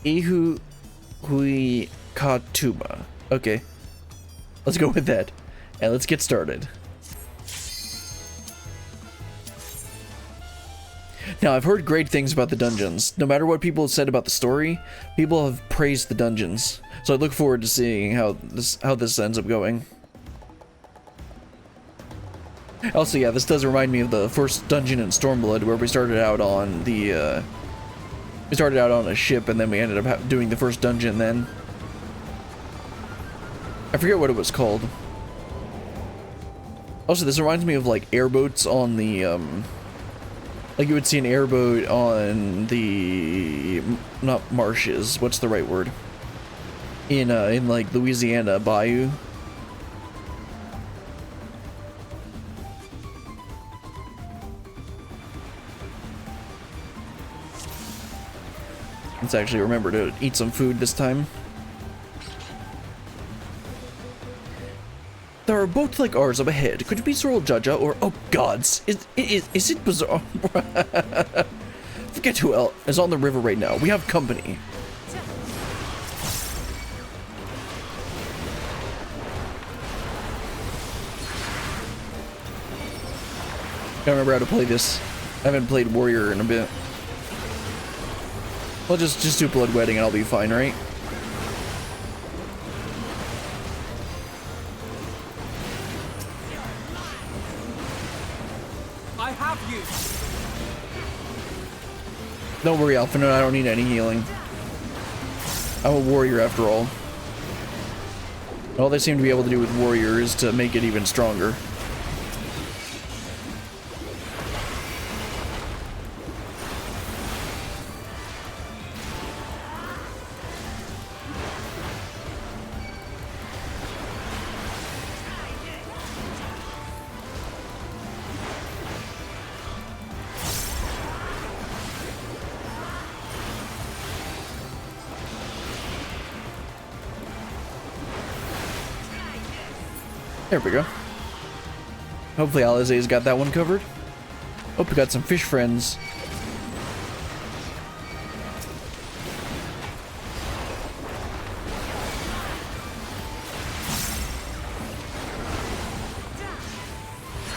Hui Katuma. Okay. Let's go with that, and let's get started. Now, I've heard great things about the dungeons. No matter what people have said about the story, people have praised the dungeons. So I look forward to seeing how this ends up going. Also, yeah, this does remind me of the first dungeon in Stormblood, where we started out on a ship, and then we ended up doing the first dungeon then. I forget what it was called. Also, this reminds me of like airboats on the Like you would see an airboat on the, not marshes, what's the right word? In like Louisiana bayou. Let's actually remember to eat some food this time. There are boats like ours up ahead. Could it be Sorrel Jaja or oh gods? Is it bizarre? Forget who else is on the river right now. We have company. Gotta remember how to play this. I haven't played Warrior in a bit. Well, just do Blood Wedding and I'll be fine, right? I have you. Don't worry, Alphinaud, I don't need any healing. I'm a warrior after all. All they seem to be able to do with Warrior is to make it even stronger. There we go. Hopefully Alizé's got that one covered. Hope we got some fish friends.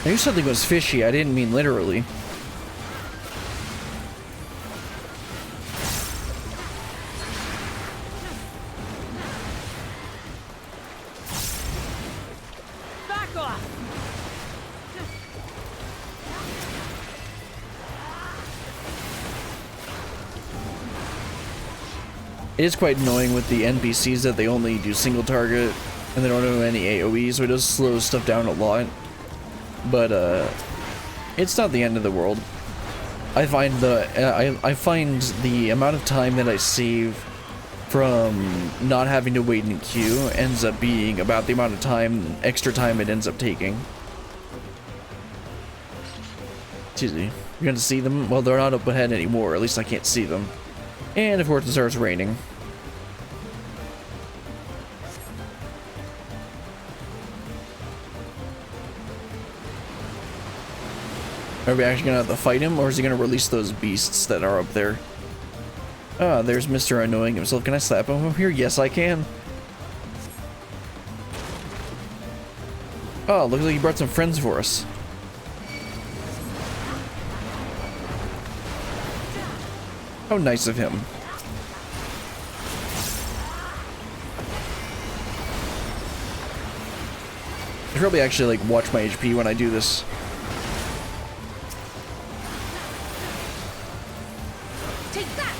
I knew something was fishy, I didn't mean literally. It is quite annoying with the NPCs that they only do single target and they don't do any AoE, so it does slow stuff down a lot. But it's not the end of the world. I find I find the amount of time that I save from not having to wait in queue ends up being about the amount of time, extra time it ends up taking. Excuse me. You're gonna see them? Well, they're not up ahead anymore, at least I can't see them. And of course it starts raining. Are we actually gonna have to fight him, or is he gonna release those beasts that are up there? Ah, there's Mr. Annoying himself. Can I slap him over here? Yes, I can. Oh, looks like he brought some friends for us. How nice of him. I should probably actually like watch my HP when I do this. Take that.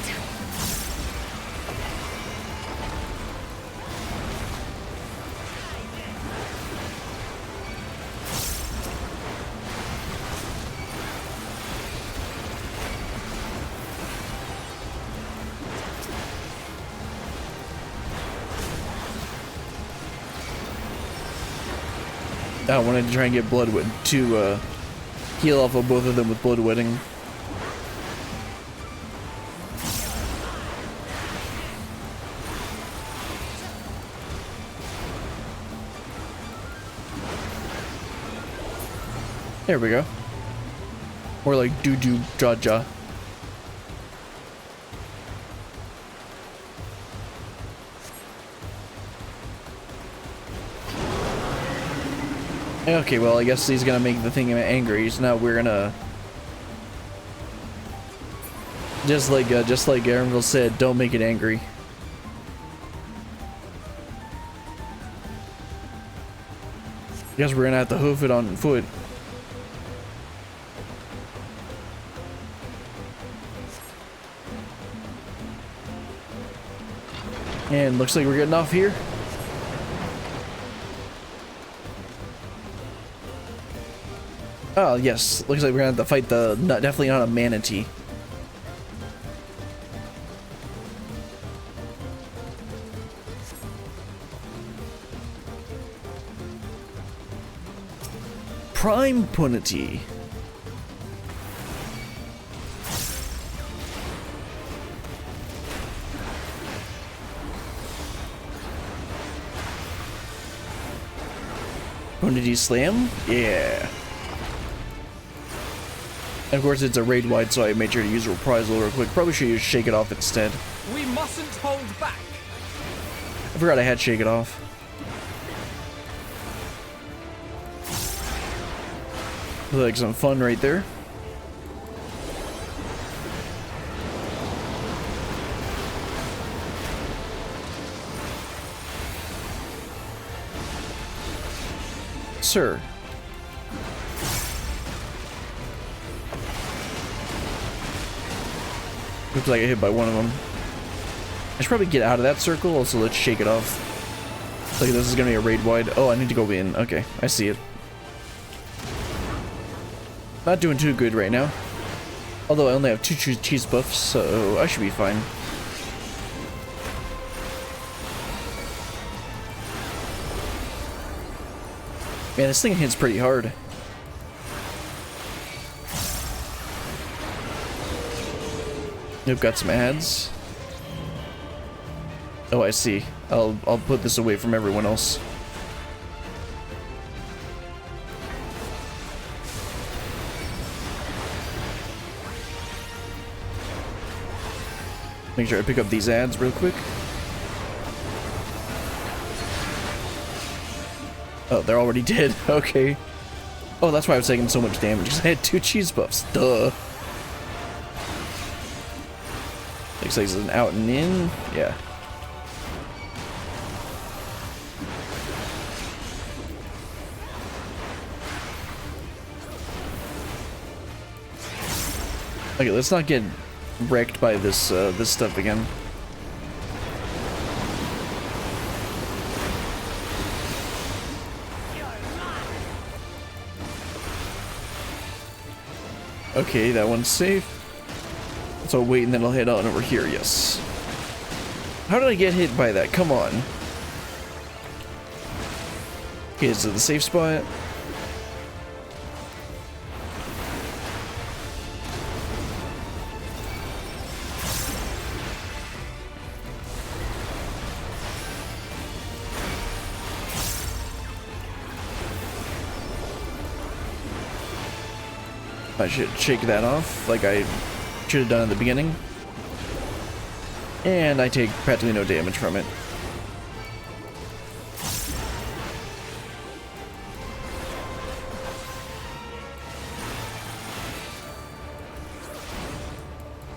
I wanted to try and get Bloodwood to heal off of both of them with Bloodwedding. There we go. More like doo-doo jaja. Okay, well, I guess he's gonna make the thing angry, so now we're gonna... Just like Arenville said, don't make it angry. Guess we're gonna have to hoof it on foot. And looks like we're getting off here. Oh, yes. Looks like we're gonna have to fight the... definitely not a manatee. Prime Punity. Punity Slam? Yeah. And of course it's a raid wide, so I made sure to use Reprisal real quick. Probably should use Shake It Off instead. We mustn't hold back. I forgot I had Shake It Off. Looks like some fun right there. Sir. Looks like I hit by one of them. I should probably get out of that circle, also let's Shake It Off. Looks like this is gonna be a raid wide. Oh, I need to go in. Okay, I see it. Not doing too good right now. Although I only have 2 cheese buffs, so I should be fine. Man, this thing hits pretty hard. Nope, got some ads. Oh, I see. I'll put this away from everyone else. Make sure I pick up these ads real quick. Oh, they're already dead. Okay. Oh, that's why I was taking so much damage, because I had 2 cheese buffs. Duh. Looks like it's an out and in. Yeah. Okay, let's not get wrecked by this this stuff again. Okay, that one's safe. So I'll wait and then I'll head on over here, yes. How did I get hit by that? Come on. Okay, is it the safe spot? I should shake that off like I should have done at the beginning. And I take practically no damage from it.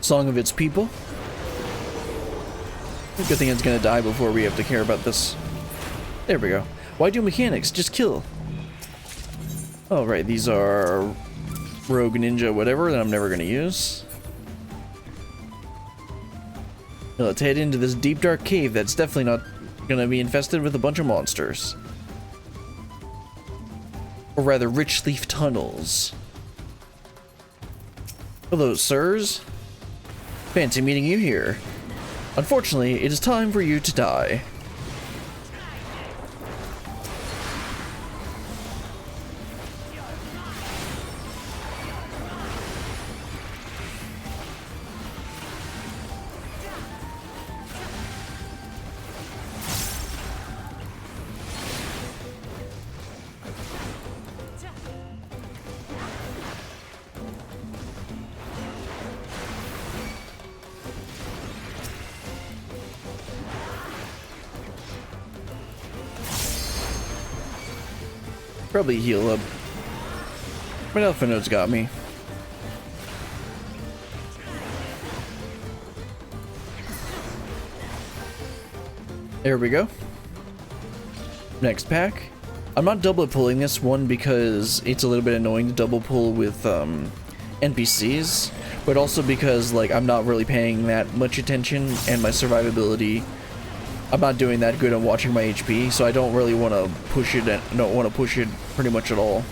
Song of its people. Good thing it's gonna die before we have to care about this. There we go. Why do mechanics? Just kill. Oh, right, these are rogue ninja whatever that I'm never gonna use. Now let's head into this deep dark cave that's definitely not gonna be infested with a bunch of monsters. Or rather, rich leaf tunnels. Hello, sirs. Fancy meeting you here. Unfortunately, it is time for you to die. Probably heal up. But Alpha Node's got me. There we go. Next pack. I'm not double pulling this one because it's a little bit annoying to double pull with NPCs, but also because like I'm not really paying that much attention and my survivability. I'm not doing that good on watching my HP, so I don't really want to push it. I don't want to push it pretty much at all.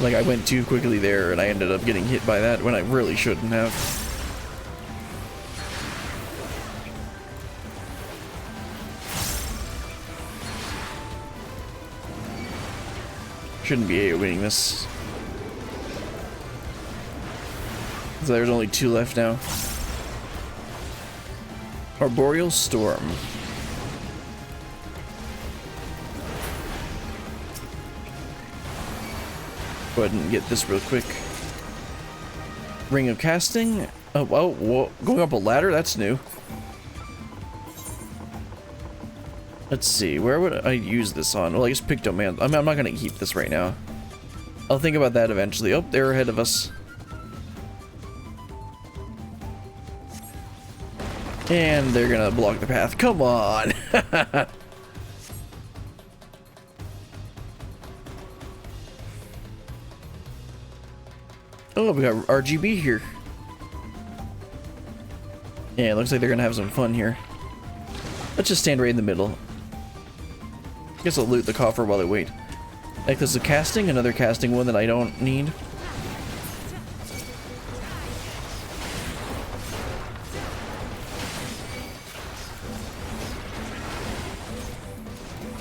Like, I went too quickly there and I ended up getting hit by that when I really shouldn't have. Shouldn't be AoEing this. So there's only 2 left now. Arboreal Storm. Go ahead and get this real quick. Ring of Casting. Oh, whoa, going up a ladder? That's new. Let's see, where would I use this on? Well, I guess Picto Man. I'm not gonna keep this right now. I'll think about that eventually. Oh, they're ahead of us. And they're gonna block the path. Come on! Oh, we got RGB here. Yeah, it looks like they're gonna have some fun here. Let's just stand right in the middle. Guess I'll loot the coffer while I wait. Necklace of Casting, another casting one that I don't need.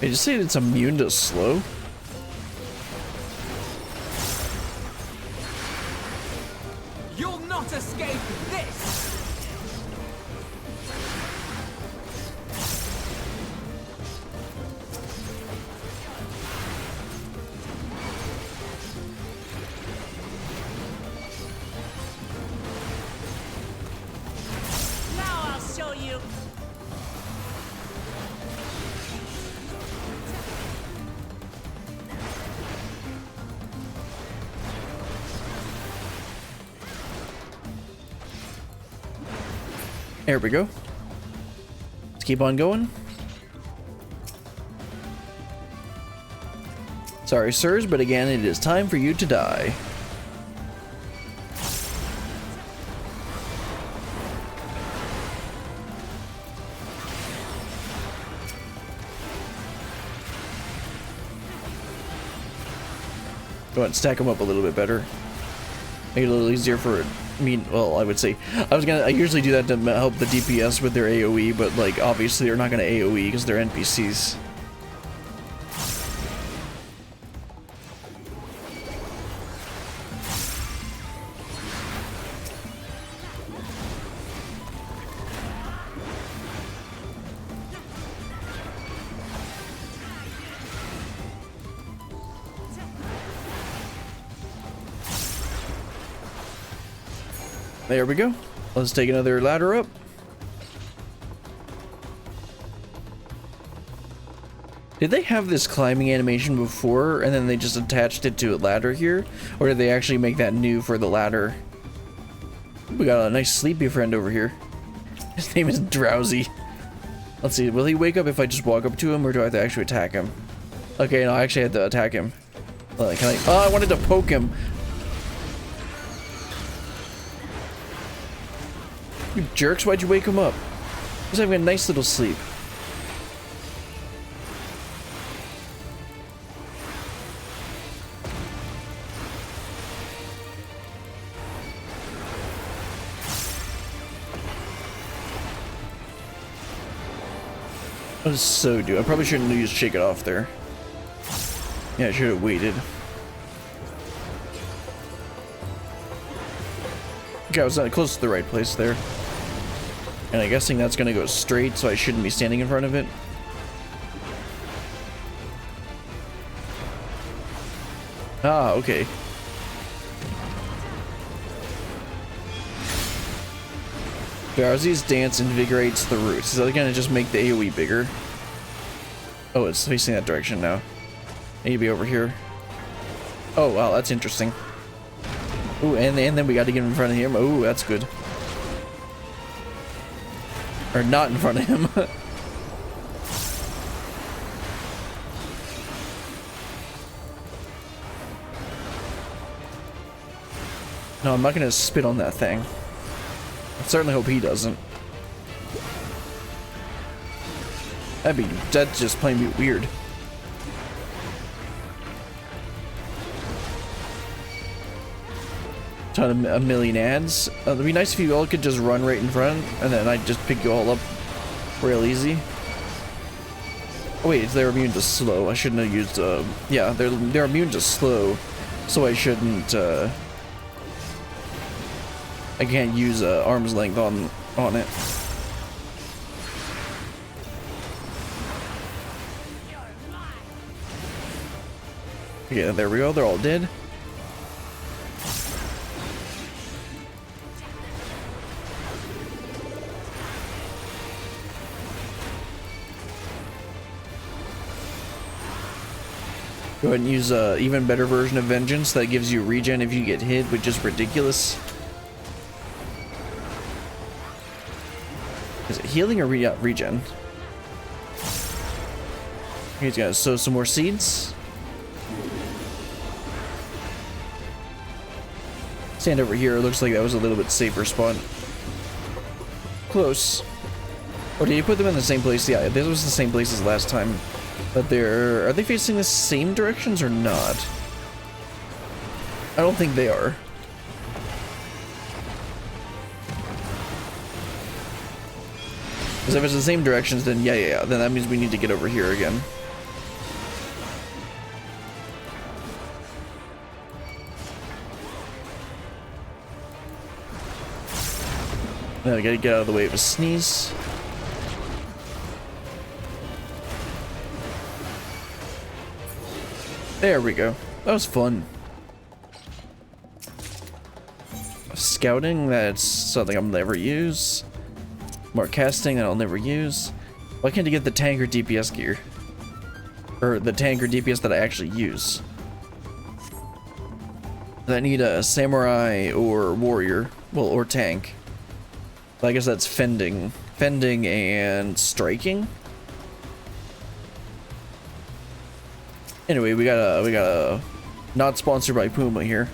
They just say it's immune to slow. You'll not escape this! Now I'll show you. There we go. Let's keep on going. Sorry, sirs, but again, it is time for you to die. Go ahead and stack them up a little bit better. Make it a little easier for me. Well, I would say I usually do that to help the DPS with their AoE, but like obviously they're not going to AoE because they're NPCs. There we go. Let's take another ladder up. Did they have this climbing animation before and then they just attached it to a ladder here? Or did they actually make that new for the ladder? We got a nice sleepy friend over here. His name is Drowsy. Let's see, will he wake up if I just walk up to him or do I have to actually attack him? Okay, no, I actually had to attack him. Can I? Oh, I wanted to poke him. You jerks, why'd you wake him up? He's having a nice little sleep. That was so dude. I probably shouldn't have used Shake It Off there. Yeah, I should have waited. Okay, I was close to the right place there. And I'm guessing that's gonna go straight, so I shouldn't be standing in front of it. Ah, okay. Drowsy's dance invigorates the roots. Is that gonna just make the AoE bigger? Oh, it's facing that direction now. Maybe over here. Oh, wow, that's interesting. Ooh, and then we got to get in front of him. Ooh, that's good. Or not in front of him. No, I'm not gonna spit on that thing. I certainly hope he doesn't. That's just plain weird. a million ads. It'd be nice if you all could just run right in front, and then I'd just pick you all up real easy. Oh wait, they're immune to slow. I shouldn't have used, yeah, they're immune to slow, so I shouldn't, I can't use, arm's length on it. Okay, there we go, they're all dead. Go ahead and use a even better version of Vengeance that gives you regen if you get hit, which is ridiculous. Is it healing or regen? He's gonna sow some more seeds. Stand over here. It looks like that was a little bit safer spot. Close. Or did you put them in the same place? Yeah, this was the same place as last time. But are they facing the same directions or not? I don't think they are. Because if it's the same directions, then yeah, then that means we need to get over here again. Now I gotta get out of the way of a sneeze. There we go. That was fun. Scouting, that's something I'll never use. More casting that I'll never use. Why can't I get the tank or DPS gear? Or the tank or DPS that I actually use? I need a samurai or warrior. Well, or tank. I guess that's fending. Fending and striking? Anyway, we got a not sponsored by Puma here.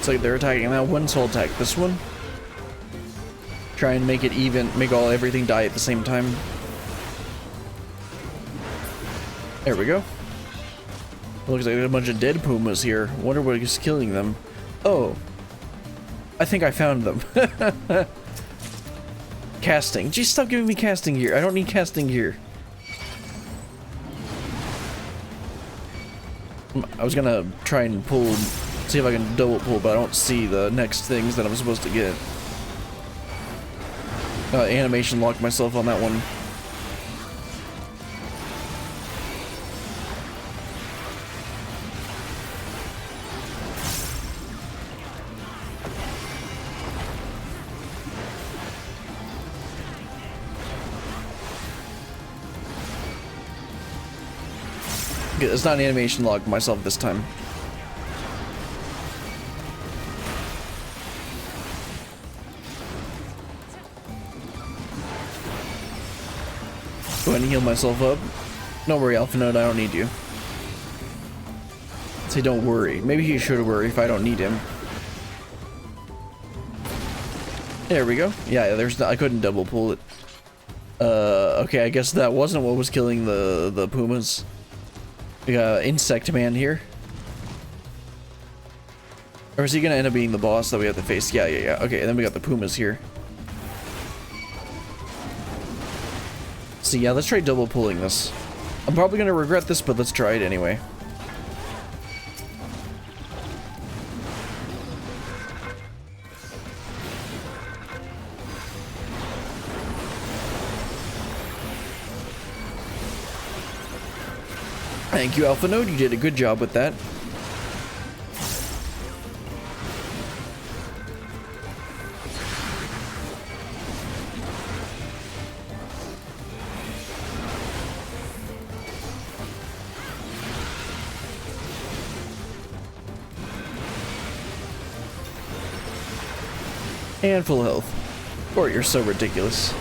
It's like they're attacking that one, so I'll attack this one. Try and make it even, make everything die at the same time. There we go. Looks like there's a bunch of dead pumas here. Wonder what is killing them. Oh, I think I found them. Casting. Geez, stop giving me casting gear. I don't need casting gear. I was gonna try and pull. See if I can double pull, but I don't see the next things that I'm supposed to get. Animation locked myself on that one. Okay, it's not an animation locked myself this time. Go ahead and heal myself up. Don't worry, Alpha Node, I don't need you. Say don't worry. Maybe he should worry if I don't need him. There we go. Yeah, I couldn't double pull it. Okay, I guess that wasn't what was killing the pumas. We got Insect Man here. Or is he gonna end up being the boss that we have to face? Yeah. Okay, and then we got the pumas here. So yeah, let's try double pulling this. I'm probably gonna regret this, but let's try it anyway. Thank you, Alpha Node. You did a good job with that. And full health. Or you're so ridiculous.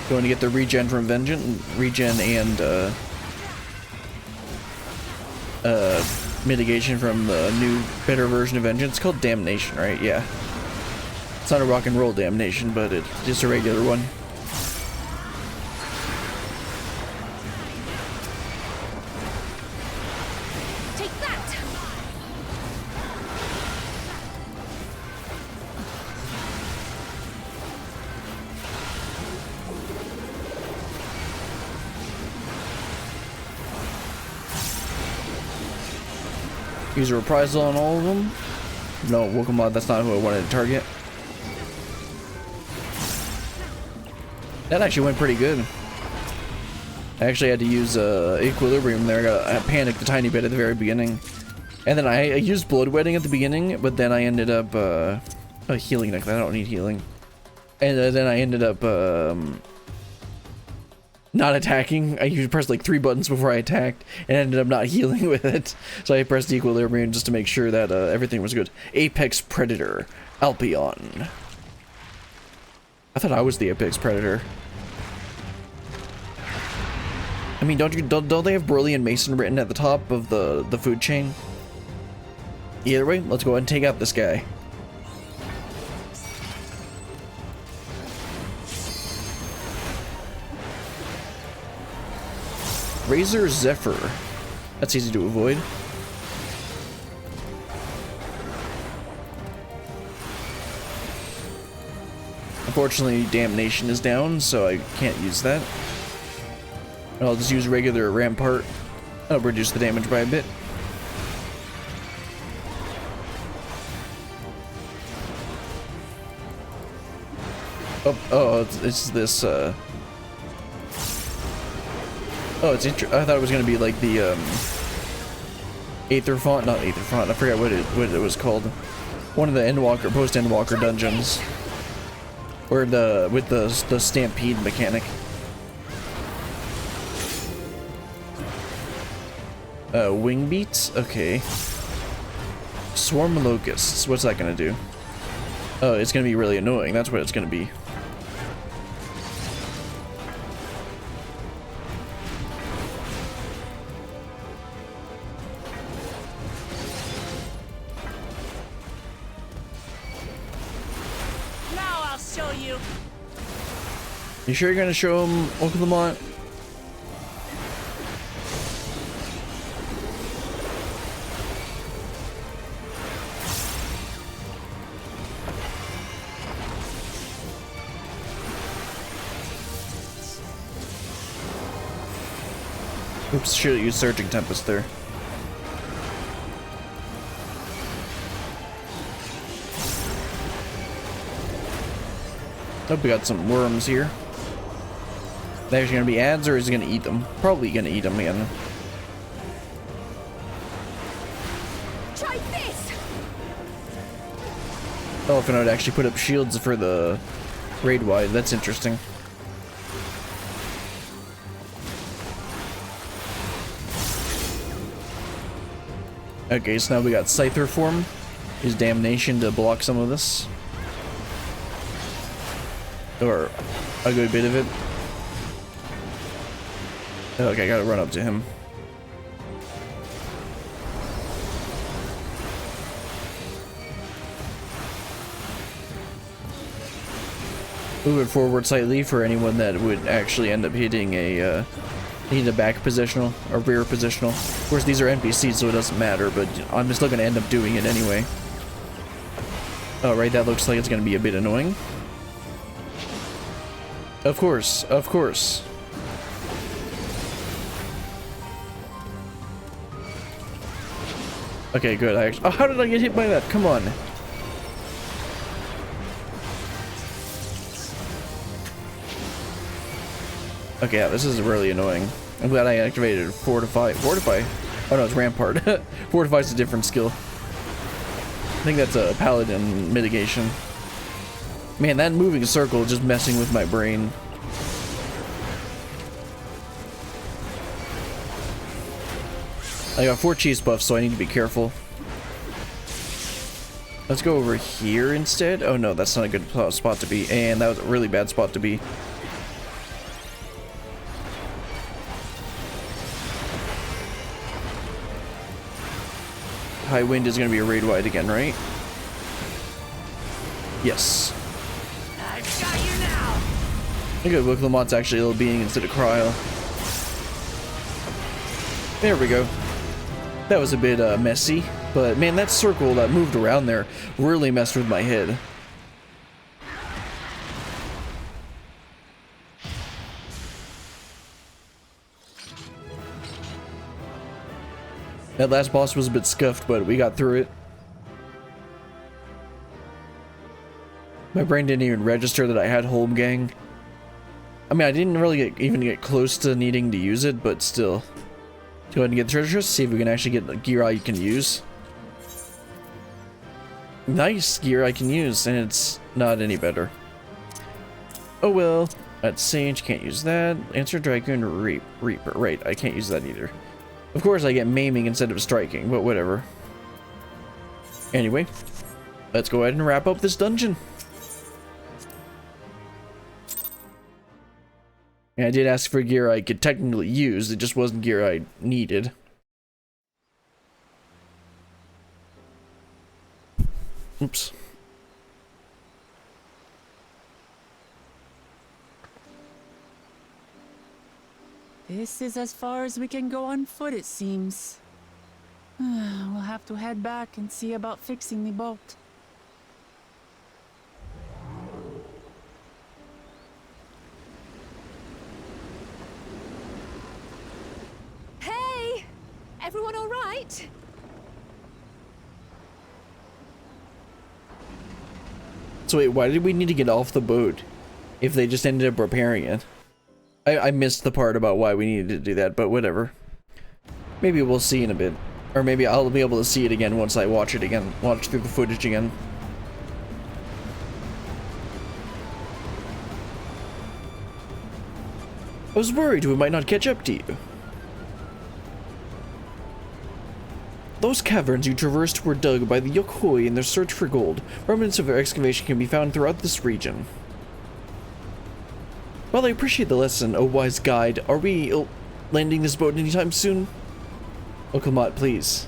Going to get the regen from Vengeance, regen and mitigation from the new, better version of Vengeance. It's called Damnation, right? Yeah. It's not a rock and roll Damnation, but it's just a regular one. Take that. Use a reprisal on all of them. No, welcome on. That's not who I wanted to target. That actually went pretty good. I actually had to use Equilibrium there. I panicked a tiny bit at the very beginning. And then I used Bloodwetting at the beginning, but then I ended up healing next. I don't need healing. And then I ended up not attacking. I pressed like 3 buttons before I attacked and ended up not healing with it. So I pressed Equilibrium just to make sure that everything was good. Apex Predator. Albion. I thought I was the Apex Predator. I mean, don't they have Broly and Mason written at the top of the food chain? Either way, let's go ahead and take out this guy. Razor Zephyr. That's easy to avoid. Unfortunately, Damnation is down, so I can't use that. I'll just use regular Rampart. I'll reduce the damage by a bit. Oh, it's this, Oh, it's I thought it was gonna be like the, Aether Font, not Aether Font, I forgot what it was called. One of the Endwalker, post-Endwalker dungeons. Or with the Stampede mechanic. Wing Beats? Okay. Swarm Locusts. What's that gonna do? Oh, it's gonna be really annoying. That's what it's gonna be. Now I'll show you. You sure you're gonna show him, Uncle Lamont? Oops, should use Surging Tempest there. Oh, we got some worms here. There's gonna be ads, or is he gonna eat them? Probably gonna eat them again. Try this. Elephant would actually put up shields for the raid wide. That's interesting. Okay, so now we got Scyther form. Use Damnation to block some of this. Or a good bit of it. Okay, I gotta run up to him. Move it forward slightly for anyone that would actually end up hitting a need a back positional or rear positional. Of course, these are NPCs, so it doesn't matter, but I'm still gonna end up doing it anyway. Alright, that looks like it's gonna be a bit annoying. Of course, of course. Okay, good. Oh, how did I get hit by that? Come on. Okay, yeah, this is really annoying. I'm glad I activated Fortify. Fortify? Oh no, it's Rampart. Fortify is a different skill. I think that's a Paladin mitigation. Man, that moving circle is just messing with my brain. I got 4 cheese buffs, so I need to be careful. Let's go over here instead. Oh no, that's not a good spot to be. And that was a really bad spot to be. High wind is going to be a raid wide again, right? Yes. I've got you now. Okay, look, Lamont's actually a little being instead of cryo. There we go. That was a bit messy, but man, that circle that moved around there really messed with my head. That last boss was a bit scuffed, but we got through it. My brain didn't even register that I had Home Gang. I mean, I didn't really even get close to needing to use it, but still. Go ahead and get the treasure chest, see if we can actually get gear I can use. Nice gear I can use, and it's not any better. Oh well. That's Sage, can't use that. Answer Dragoon Reaper. Right, I can't use that either. Of course I get maiming instead of striking, but whatever. Anyway, let's go ahead and wrap up this dungeon. And I did ask for gear I could technically use, it just wasn't gear I needed. Oops. This is as far as we can go on foot, it seems. We'll have to head back and see about fixing the boat. Hey! Everyone all right? So wait, why did we need to get off the boat if they just ended up repairing it? I missed the part about why we needed to do that, but whatever. Maybe we'll see in a bit. Or maybe I'll be able to see it again once I watch it again. Watch through the footage again. I was worried we might not catch up to you. Those caverns you traversed were dug by the Yokhoi in their search for gold. Remnants of their excavation can be found throughout this region. While I appreciate the lesson, oh wise guide, are we landing this boat anytime soon? Oh, Kamat, please.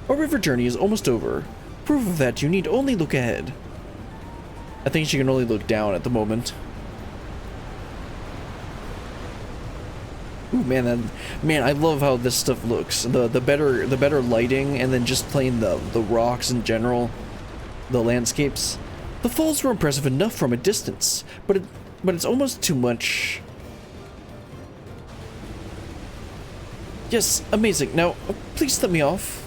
Our river journey is almost over. Proof of that, you need only look ahead. I think she can only look down at the moment. Ooh, man, I love how this stuff looks. The better lighting, and then just plain the rocks in general, the landscapes. The falls were impressive enough from a distance, but it's almost too much. Yes, amazing. Now, please let me off.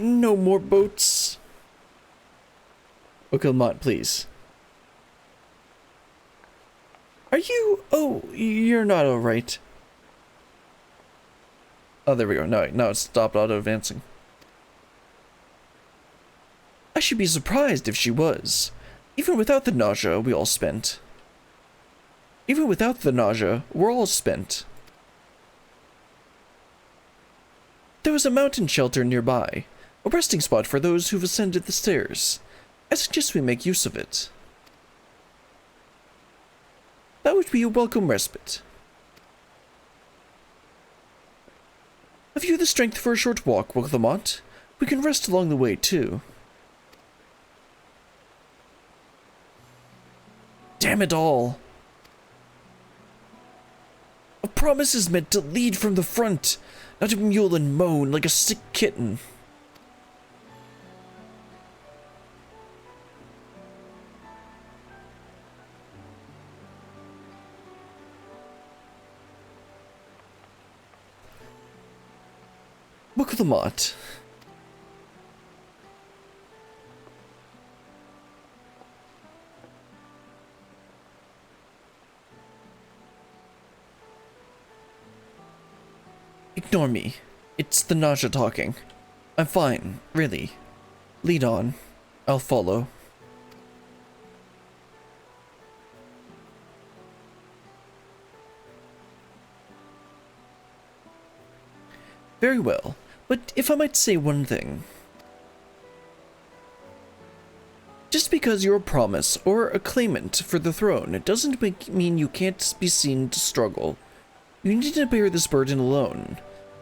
No more boats. Okay, Lamont, please. Are you? Oh, you're not alright. Oh, there we go. No, it stopped auto-advancing. I should be surprised if she was. Even without the nausea, we're all spent. There was a mountain shelter nearby, a resting spot for those who've ascended the stairs. I suggest we make use of it. That would be a welcome respite. Have you the strength for a short walk, Wilkemont? We can rest along the way, too. Damn it all! A promise is meant to lead from the front, not to mule and moan like a sick kitten. Book of the Mott. Ignore me. It's the nausea talking. I'm fine, really. Lead on. I'll follow. Very well, but if I might say one thing. Just because you're a promise or a claimant for the throne, it doesn't mean you can't be seen to struggle. You need to bear this burden alone,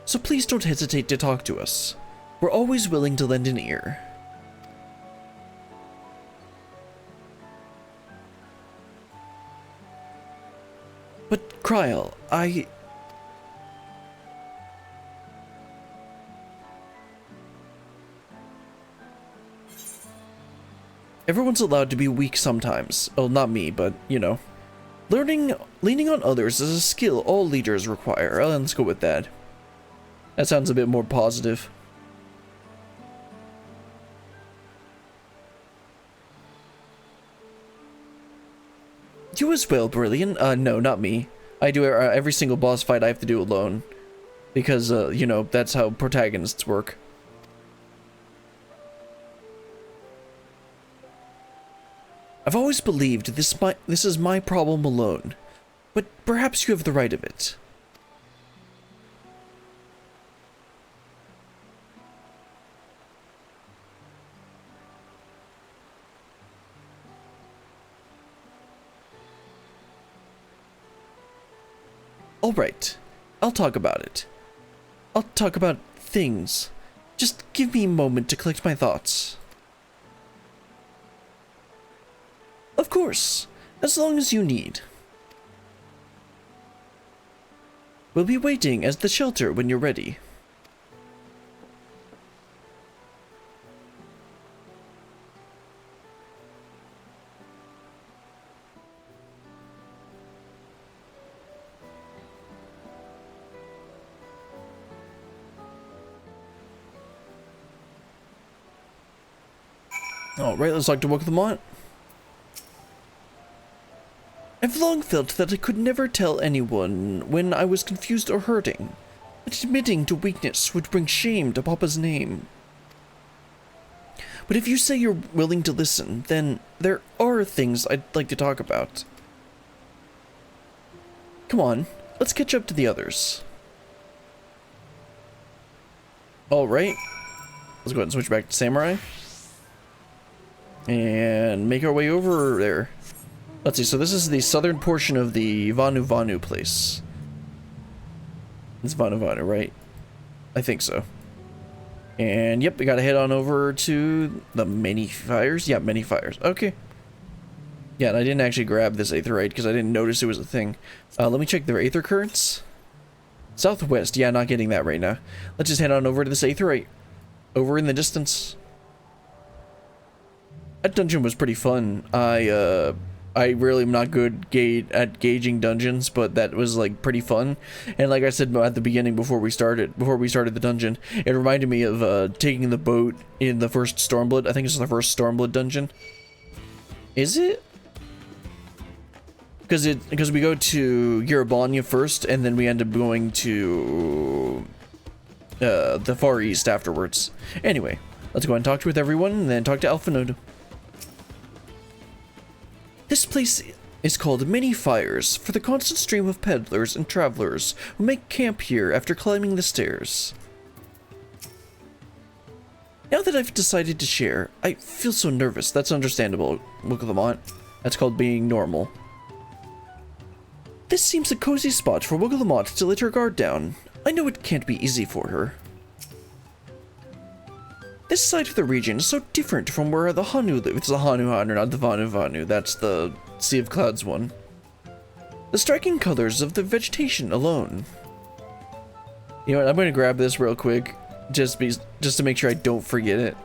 so please don't hesitate to talk to us. We're always willing to lend an ear. But, Kryl, Everyone's allowed to be weak sometimes. Well, not me, but, you know. Leaning on others is a skill all leaders require. Let's go with that. That sounds a bit more positive. You as well, Brilliant. No, not me. I do every single boss fight I have to do alone. Because, you know, that's how protagonists work. I've always believed this is my problem alone, but perhaps you have the right of it. All right, I'll talk about it. I'll talk about things. Just give me a moment to collect my thoughts. Of course, as long as you need. We'll be waiting at the shelter when you're ready. Alright, let's talk to Wokamont. I've long felt that I could never tell anyone when I was confused or hurting. But admitting to weakness would bring shame to Papa's name. But if you say you're willing to listen, then there are things I'd like to talk about. Come on, let's catch up to the others. Alright. Let's go ahead and switch back to Samurai. And make our way over there. Let's see, so this is the southern portion of the Vanu place. It's Vanu, right? I think so. And yep, we gotta head on over to the Many Fires. Yeah, Many Fires. Okay. Yeah, and I didn't actually grab this Aetherite because I didn't notice it was a thing. Let me check their Aether Currents. Southwest, yeah, not getting that right now. Let's just head on over to this Aetherite. Over in the distance. That dungeon was pretty fun. I really am not good at gauging dungeons, but that was like pretty fun. And like I said at the beginning before we started the dungeon, it reminded me of taking the boat in the first Stormblood. I think it's the first Stormblood dungeon. Is it? Because we go to Yerebonia first, and then we end up going to the Far East afterwards. Anyway, let's go and talk with everyone, and then talk to Alphanode. This place is called Many Fires for the constant stream of peddlers and travelers who make camp here after climbing the stairs. Now that I've decided to share, I feel so nervous. That's understandable, Wokamont. That's called being normal. This seems a cozy spot for Wokamont to let her guard down. I know it can't be easy for her. This side of the region is so different from where the Hanu live. It's the Hanu, not the Vanu. That's the Sea of Clouds one. The striking colors of the vegetation alone. You know what? I'm going to grab this real quick, just to make sure I don't forget it.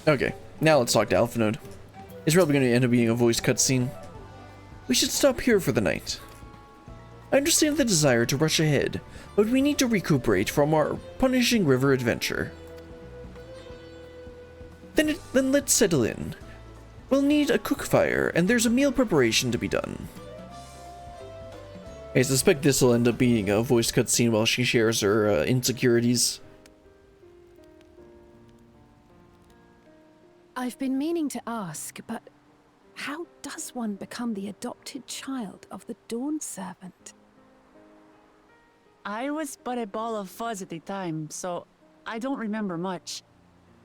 Okay, now let's talk to Alphanode. It's probably going to end up being a voice cutscene. We should stop here for the night. I understand the desire to rush ahead, but we need to recuperate from our punishing river adventure. Then let's settle in. We'll need a cook fire, and there's a meal preparation to be done. I suspect this will end up being a voice cutscene while she shares her insecurities. I've been meaning to ask, but how does one become the adopted child of the Dawn Servant? I was but a ball of fuzz at the time, so I don't remember much.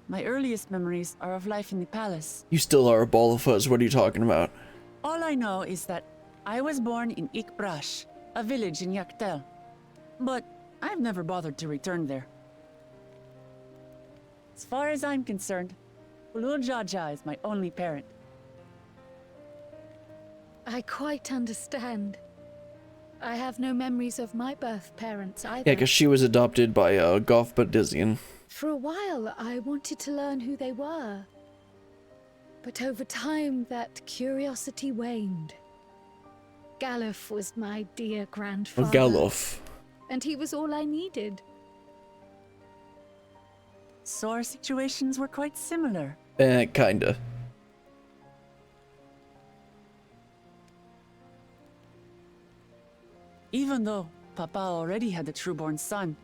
My earliest memories are of life in the palace. You still are a ball of fuzz, what are you talking about? All I know is that I was born in Ikbrash, a village in Yaktel. But I've never bothered to return there. As far as I'm concerned, Ulul Jaja is my only parent. I quite understand. I have no memories of my birth parents either. Yeah, because she was adopted by Goth Badizian. For a while, I wanted to learn who they were. But over time, that curiosity waned. Galuf was my dear grandfather. Oh, Galuf. And he was all I needed. So our situations were quite similar. Kinda. Even though Papa already had a trueborn son,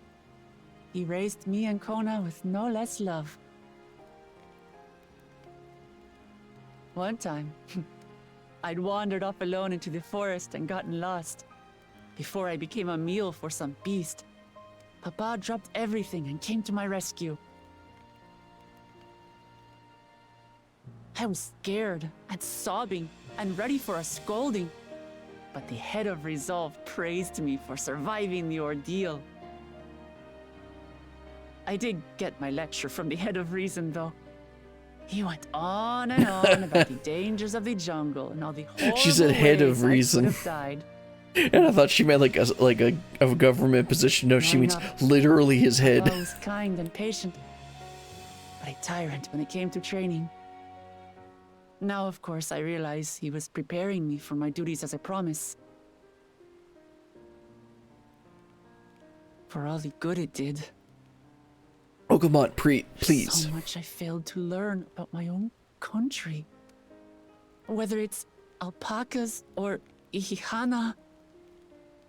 he raised me and Kona with no less love. One time, I'd wandered off alone into the forest and gotten lost. Before I became a meal for some beast, Papa dropped everything and came to my rescue. I was scared and sobbing and ready for a scolding. But the head of resolve praised me for surviving the ordeal. I did get my lecture from the head of reason, though. He went on and on about the dangers of the jungle and all the horrible She said head ways of reason. I could have died. And I thought she meant like a government position. No, she means literally his head. Papa was kind and patient, but a tyrant when it came to training. Now, of course, I realize he was preparing me for my duties as a promise. For all the good it did. Oh, come on, please. So much I failed to learn about my own country. Whether it's alpacas or Ihihana,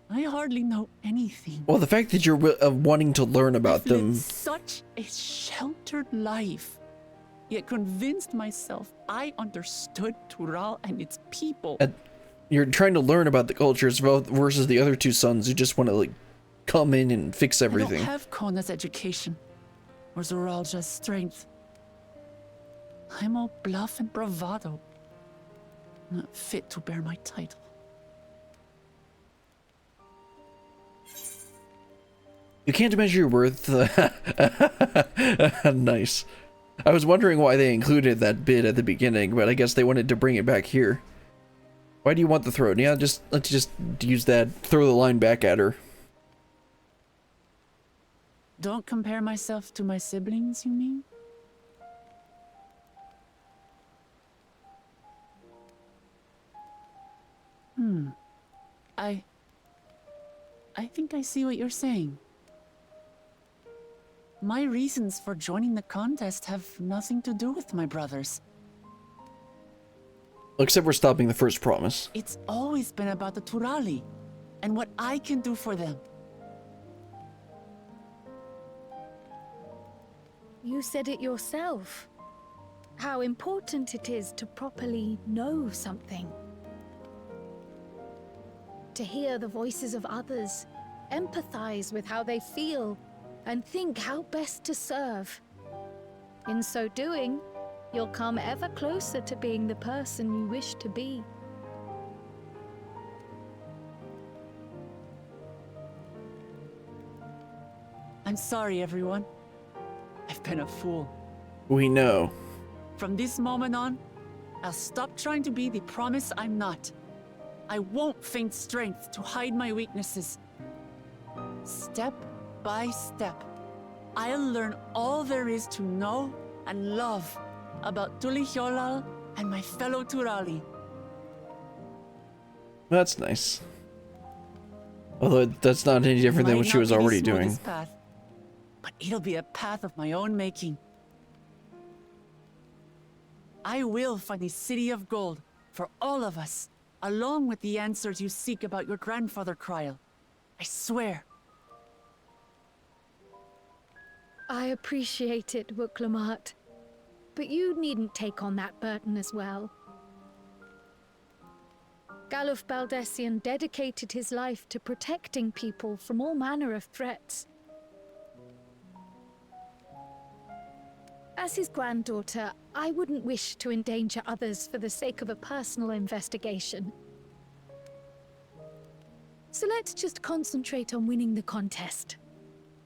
I hardly know anything. Well, the fact that you're wanting to learn about I've them. lived such a sheltered life, yet convinced myself I understood Tural and its people. You're trying to learn about the cultures versus the other two sons who just want to like come in and fix everything. I don't have Kona's education or Zoralja's strength. I'm all bluff and bravado, not fit to bear my title. You can't measure your worth. Nice. I was wondering why they included that bit at the beginning, but I guess they wanted to bring it back here. Why do you want the throne? Yeah, let's just use that. Throw the line back at her. Don't compare myself to my siblings, you mean? I think I see what you're saying. My reasons for joining the contest have nothing to do with my brothers. Except for stopping the first promise. It's always been about the Turali and what I can do for them. You said it yourself. How important it is to properly know something. To hear the voices of others, empathize with how they feel, and think how best to serve. In so doing, you'll come ever closer to being the person you wish to be. I'm sorry, everyone. I've been a fool. We know. From this moment on, I'll stop trying to be the promise I'm not. I won't feign strength to hide my weaknesses. Step by step, I'll learn all there is to know and love about Tulihyolal and my fellow Turali. That's nice. Although that's not any different than what she was already doing. Path, but it'll be a path of my own making. I will find a city of gold for all of us, along with the answers you seek about your grandfather, Kryl. I swear. I appreciate it, Wuklamart. But you needn't take on that burden as well. Galuf Baldessian dedicated his life to protecting people from all manner of threats. As his granddaughter, I wouldn't wish to endanger others for the sake of a personal investigation. So let's just concentrate on winning the contest.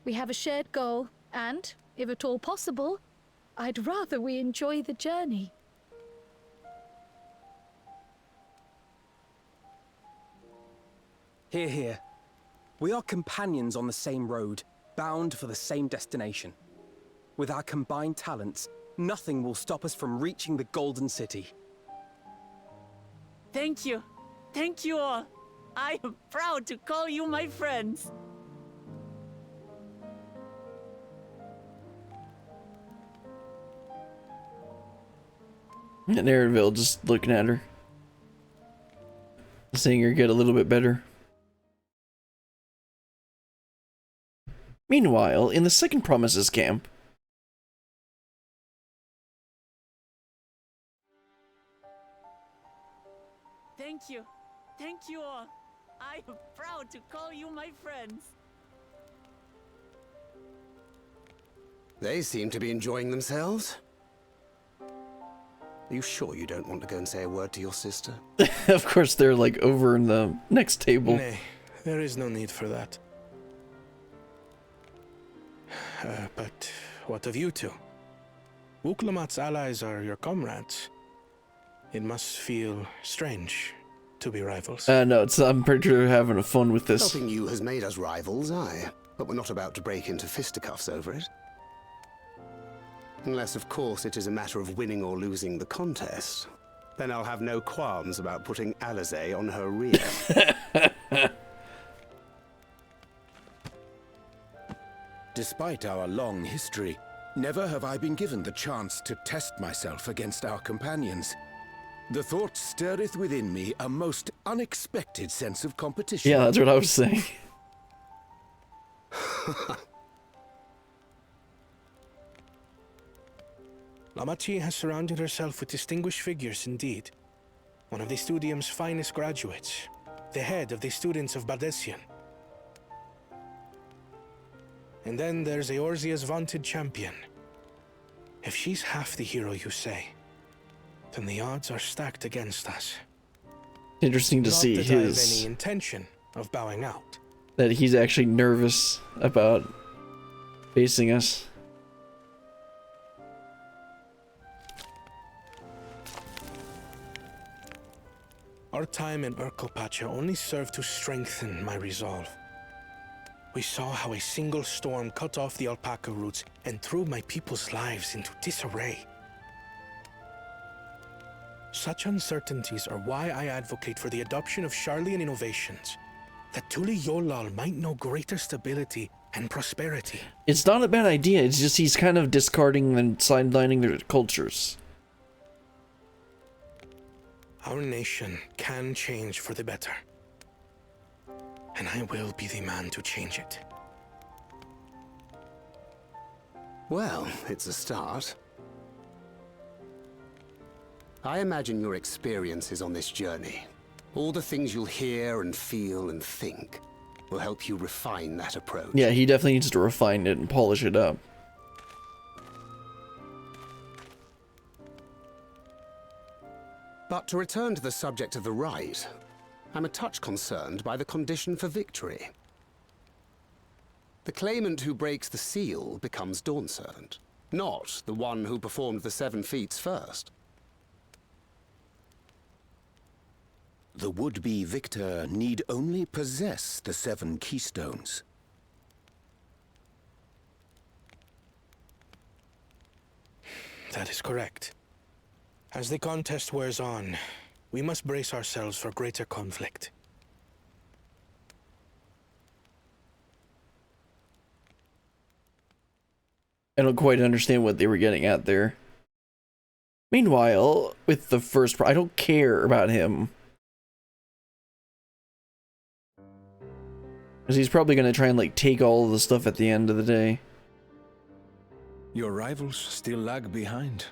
We have a shared goal, and, if at all possible, I'd rather we enjoy the journey. Hear, hear. We are companions on the same road, bound for the same destination. With our combined talents, nothing will stop us from reaching the Golden City. Thank you. Thank you all. I am proud to call you my friends. And Erenville just looking at her. Seeing her get a little bit better. Meanwhile, in the second Promises camp, Thank you. Thank you all. I am proud to call you my friends. They seem to be enjoying themselves. Are you sure you don't want to go and say a word to your sister? of course they're like over in the next table. Nay, there is no need for that. But what of you two? Wuklamat's allies are your comrades. It must feel strange to be rivals. No, I'm pretty sure they're having fun with this. Helping you has made us rivals, aye. But we're not about to break into fisticuffs over it. Unless, of course, it is a matter of winning or losing the contest. Then I'll have no qualms about putting Alizé on her rear. Despite our long history, never have I been given the chance to test myself against our companions. The thought stirreth within me a most unexpected sense of competition. Yeah, that's what I was saying. Lamachi has surrounded herself with distinguished figures indeed. One of the Studium's finest graduates, the head of the students of Baldessian. And then there's Eorzea's vaunted champion. If she's half the hero you say, then the odds are stacked against us. Interesting to see Not that I have any his intention of bowing out. that he's actually nervous about facing us. Our time in Urkelpacha only served to strengthen my resolve. We saw how a single storm cut off the alpaca roots and threw my people's lives into disarray. Such uncertainties are why I advocate for the adoption of Sharlayan innovations, that Tuli Yolal might know greater stability and prosperity. It's not a bad idea, it's just he's kind of discarding and sidelining their cultures. Our nation can change for the better. And I will be the man to change it. Well, it's a start. I imagine your experiences on this journey, all the things you'll hear and feel and think, will help you refine that approach. Yeah, he definitely needs to refine it and polish it up. But to return to the subject of the rite, I'm a touch concerned by the condition for victory. The claimant who breaks the seal becomes Dawn Servant, not the one who performed the 7 feats first. The would-be victor need only possess the 7 keystones. That is correct. As the contest wears on, we must brace ourselves for greater conflict. I don't quite understand what they were getting at there. Meanwhile, with the first, I don't care about him Because he's probably going to try and, like, take all of the stuff at the end of the day. Your rivals still lag behind.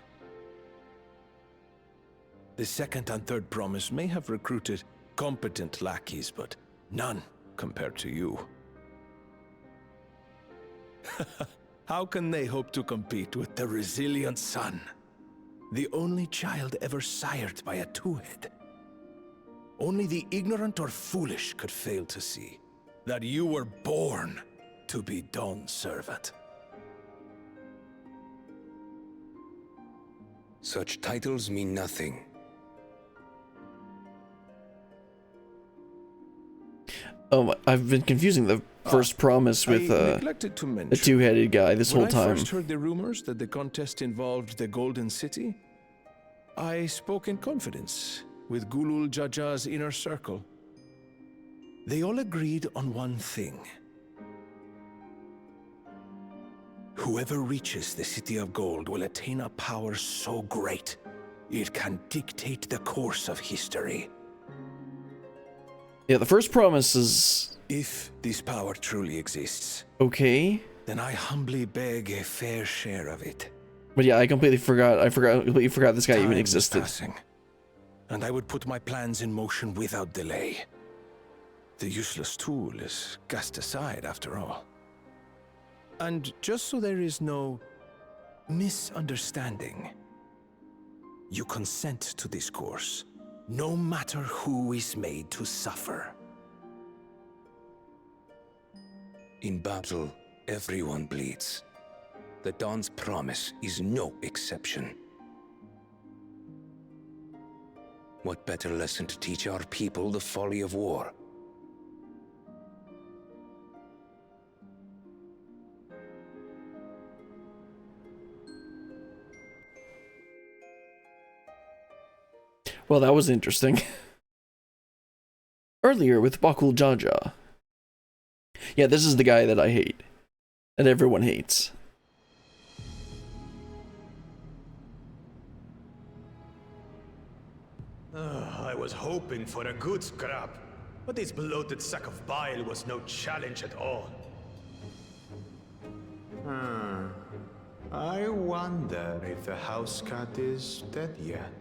The second and third promise may have recruited competent lackeys, but none compared to you. How can they hope to compete with the resilient son? The only child ever sired by a two-head. Only the ignorant or foolish could fail to see that you were born to be Dawn's servant. Such titles mean nothing. Oh, I've been confusing the first promise with the two-headed guy this whole time. When I first heard the rumors that the contest involved the Golden City, I spoke in confidence with Gulul Jaja's inner circle. They all agreed on one thing. Whoever reaches the City of Gold will attain a power so great, it can dictate the course of history. Yeah, the first promise is... If this power truly exists, okay, then I humbly beg a fair share of it. But yeah, I completely forgot. I completely forgot this guy even existed. Passing, and I would put my plans in motion without delay. The useless tool is cast aside after all. And just so there is no misunderstanding, you consent to this course, no matter who is made to suffer. In battle, everyone bleeds. The Dawn's promise is no exception. What better lesson to teach our people the folly of war? Well, that was interesting. Earlier with Bakul Jaja. Yeah, this is the guy that I hate. That everyone hates. I was hoping for a good scrap, but this bloated sack of bile was no challenge at all. I wonder if the house cat is dead yet.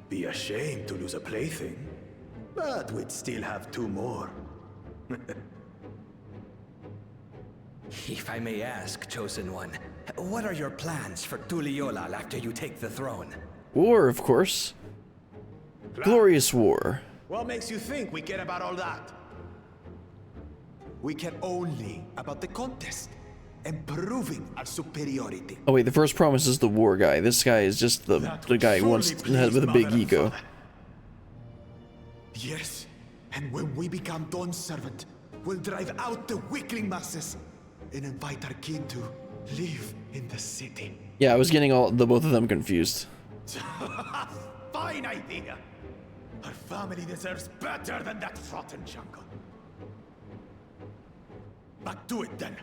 Be a shame to lose a plaything, but we'd still have two more. If I may ask, Chosen One, what are your plans for Tuliolal after you take the throne? War, of course. Glorious war. What makes you think we care about all that? We care only about the contest and proving our superiority. Oh wait, the first promise is the war guy. This guy is just the guy who wants with a big ego. Yes, and when we become Dawn's servant, we'll drive out the weakling masses and invite our kin to live in the city. Yeah, I was getting both of them confused. Fine idea. Our family deserves better than that rotten jungle. Back to it then.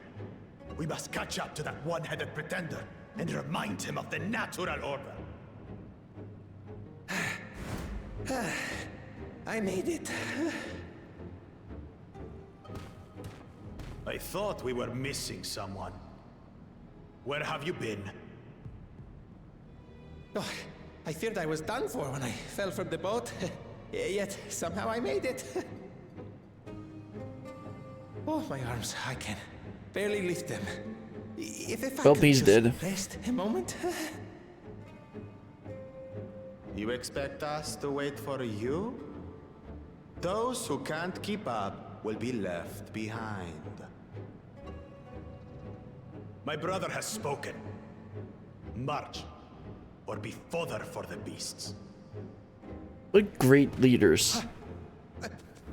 We must catch up to that one-headed pretender and remind him of the natural order. I made it. I thought we were missing someone. Where have you been? Oh, I feared I was done for when I fell from the boat. Yet somehow I made it. Oh, my arms, I can barely lift them. If I could he's just dead. rest a moment. You expect us to wait for you? Those who can't keep up will be left behind. My brother has spoken. March, or be fodder for the beasts. What great leaders.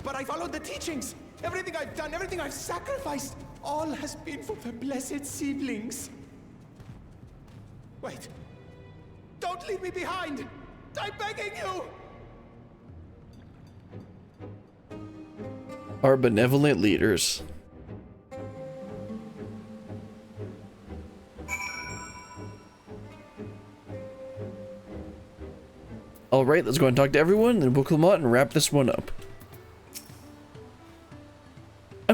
But I followed the teachings. Everything I've done, everything I've sacrificed, all has been for the blessed seedlings. Wait. Don't leave me behind! I'm begging you! Our benevolent leaders. Alright, let's go and talk to everyone, and we'll come out and wrap this one up.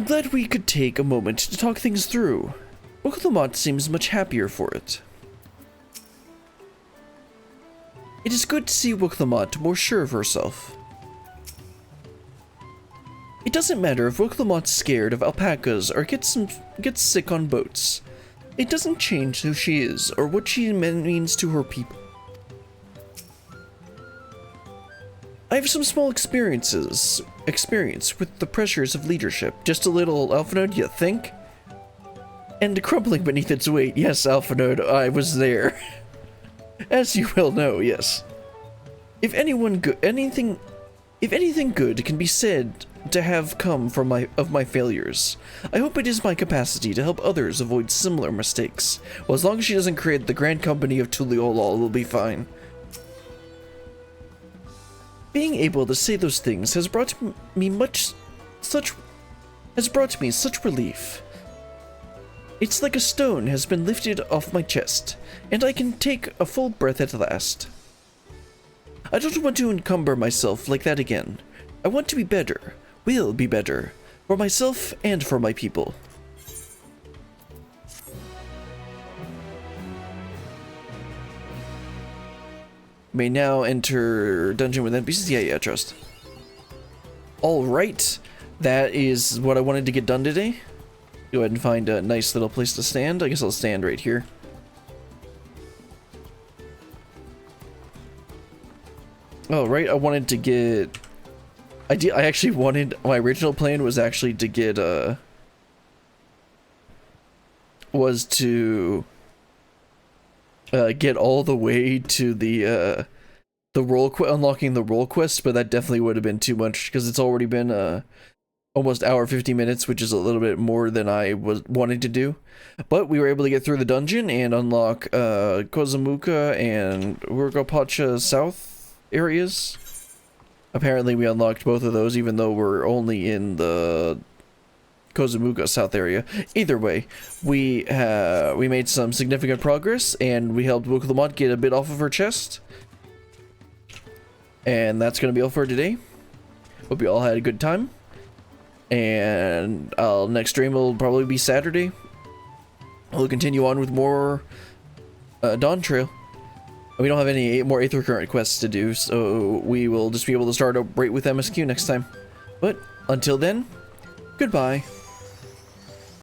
I'm glad we could take a moment to talk things through. Wooklamot seems much happier for it. It is good to see Wooklamot more sure of herself. It doesn't matter if Wooklamot's scared of alpacas or gets sick on boats. It doesn't change who she is or what she means to her people. I have some small experience with the pressures of leadership. Just a little, Alphanode, you think? And crumbling beneath its weight. Yes, Alphanode, I was there. As you well know, yes. If anything good can be said to have come from my failures, I hope it is my capacity to help others avoid similar mistakes. Well, as long as she doesn't create the Grand Company of Tuliolol, we'll be fine. Being able to say those things has brought me such relief. It's like a stone has been lifted off my chest, and I can take a full breath at last. I don't want to encumber myself like that again. I want to be better, will be better, for myself and for my people. May now enter dungeon with NPCs. Yeah, trust. Alright, that is what I wanted to get done today. Go ahead and find a nice little place to stand. I guess I'll stand right here. Oh, right, I wanted to get... I actually wanted... My original plan was actually to get, was to... get all the way to the unlocking the role quest, but that definitely would have been too much, because it's already been, almost hour 50 minutes, which is a little bit more than I was wanting to do. But we were able to get through the dungeon and unlock Kozamuka and Urgapacha South areas. Apparently we unlocked both of those, even though we're only in the Kozamuka South area. Either way, we made some significant progress, and we helped Wooklamot get a bit off of her chest. And that's gonna be all for today. Hope you all had a good time. And next stream will probably be Saturday. We'll continue on with more Dawntrail. We don't have any more Aether Current quests to do, so we will just be able to start up right with MSQ next time. But until then, goodbye.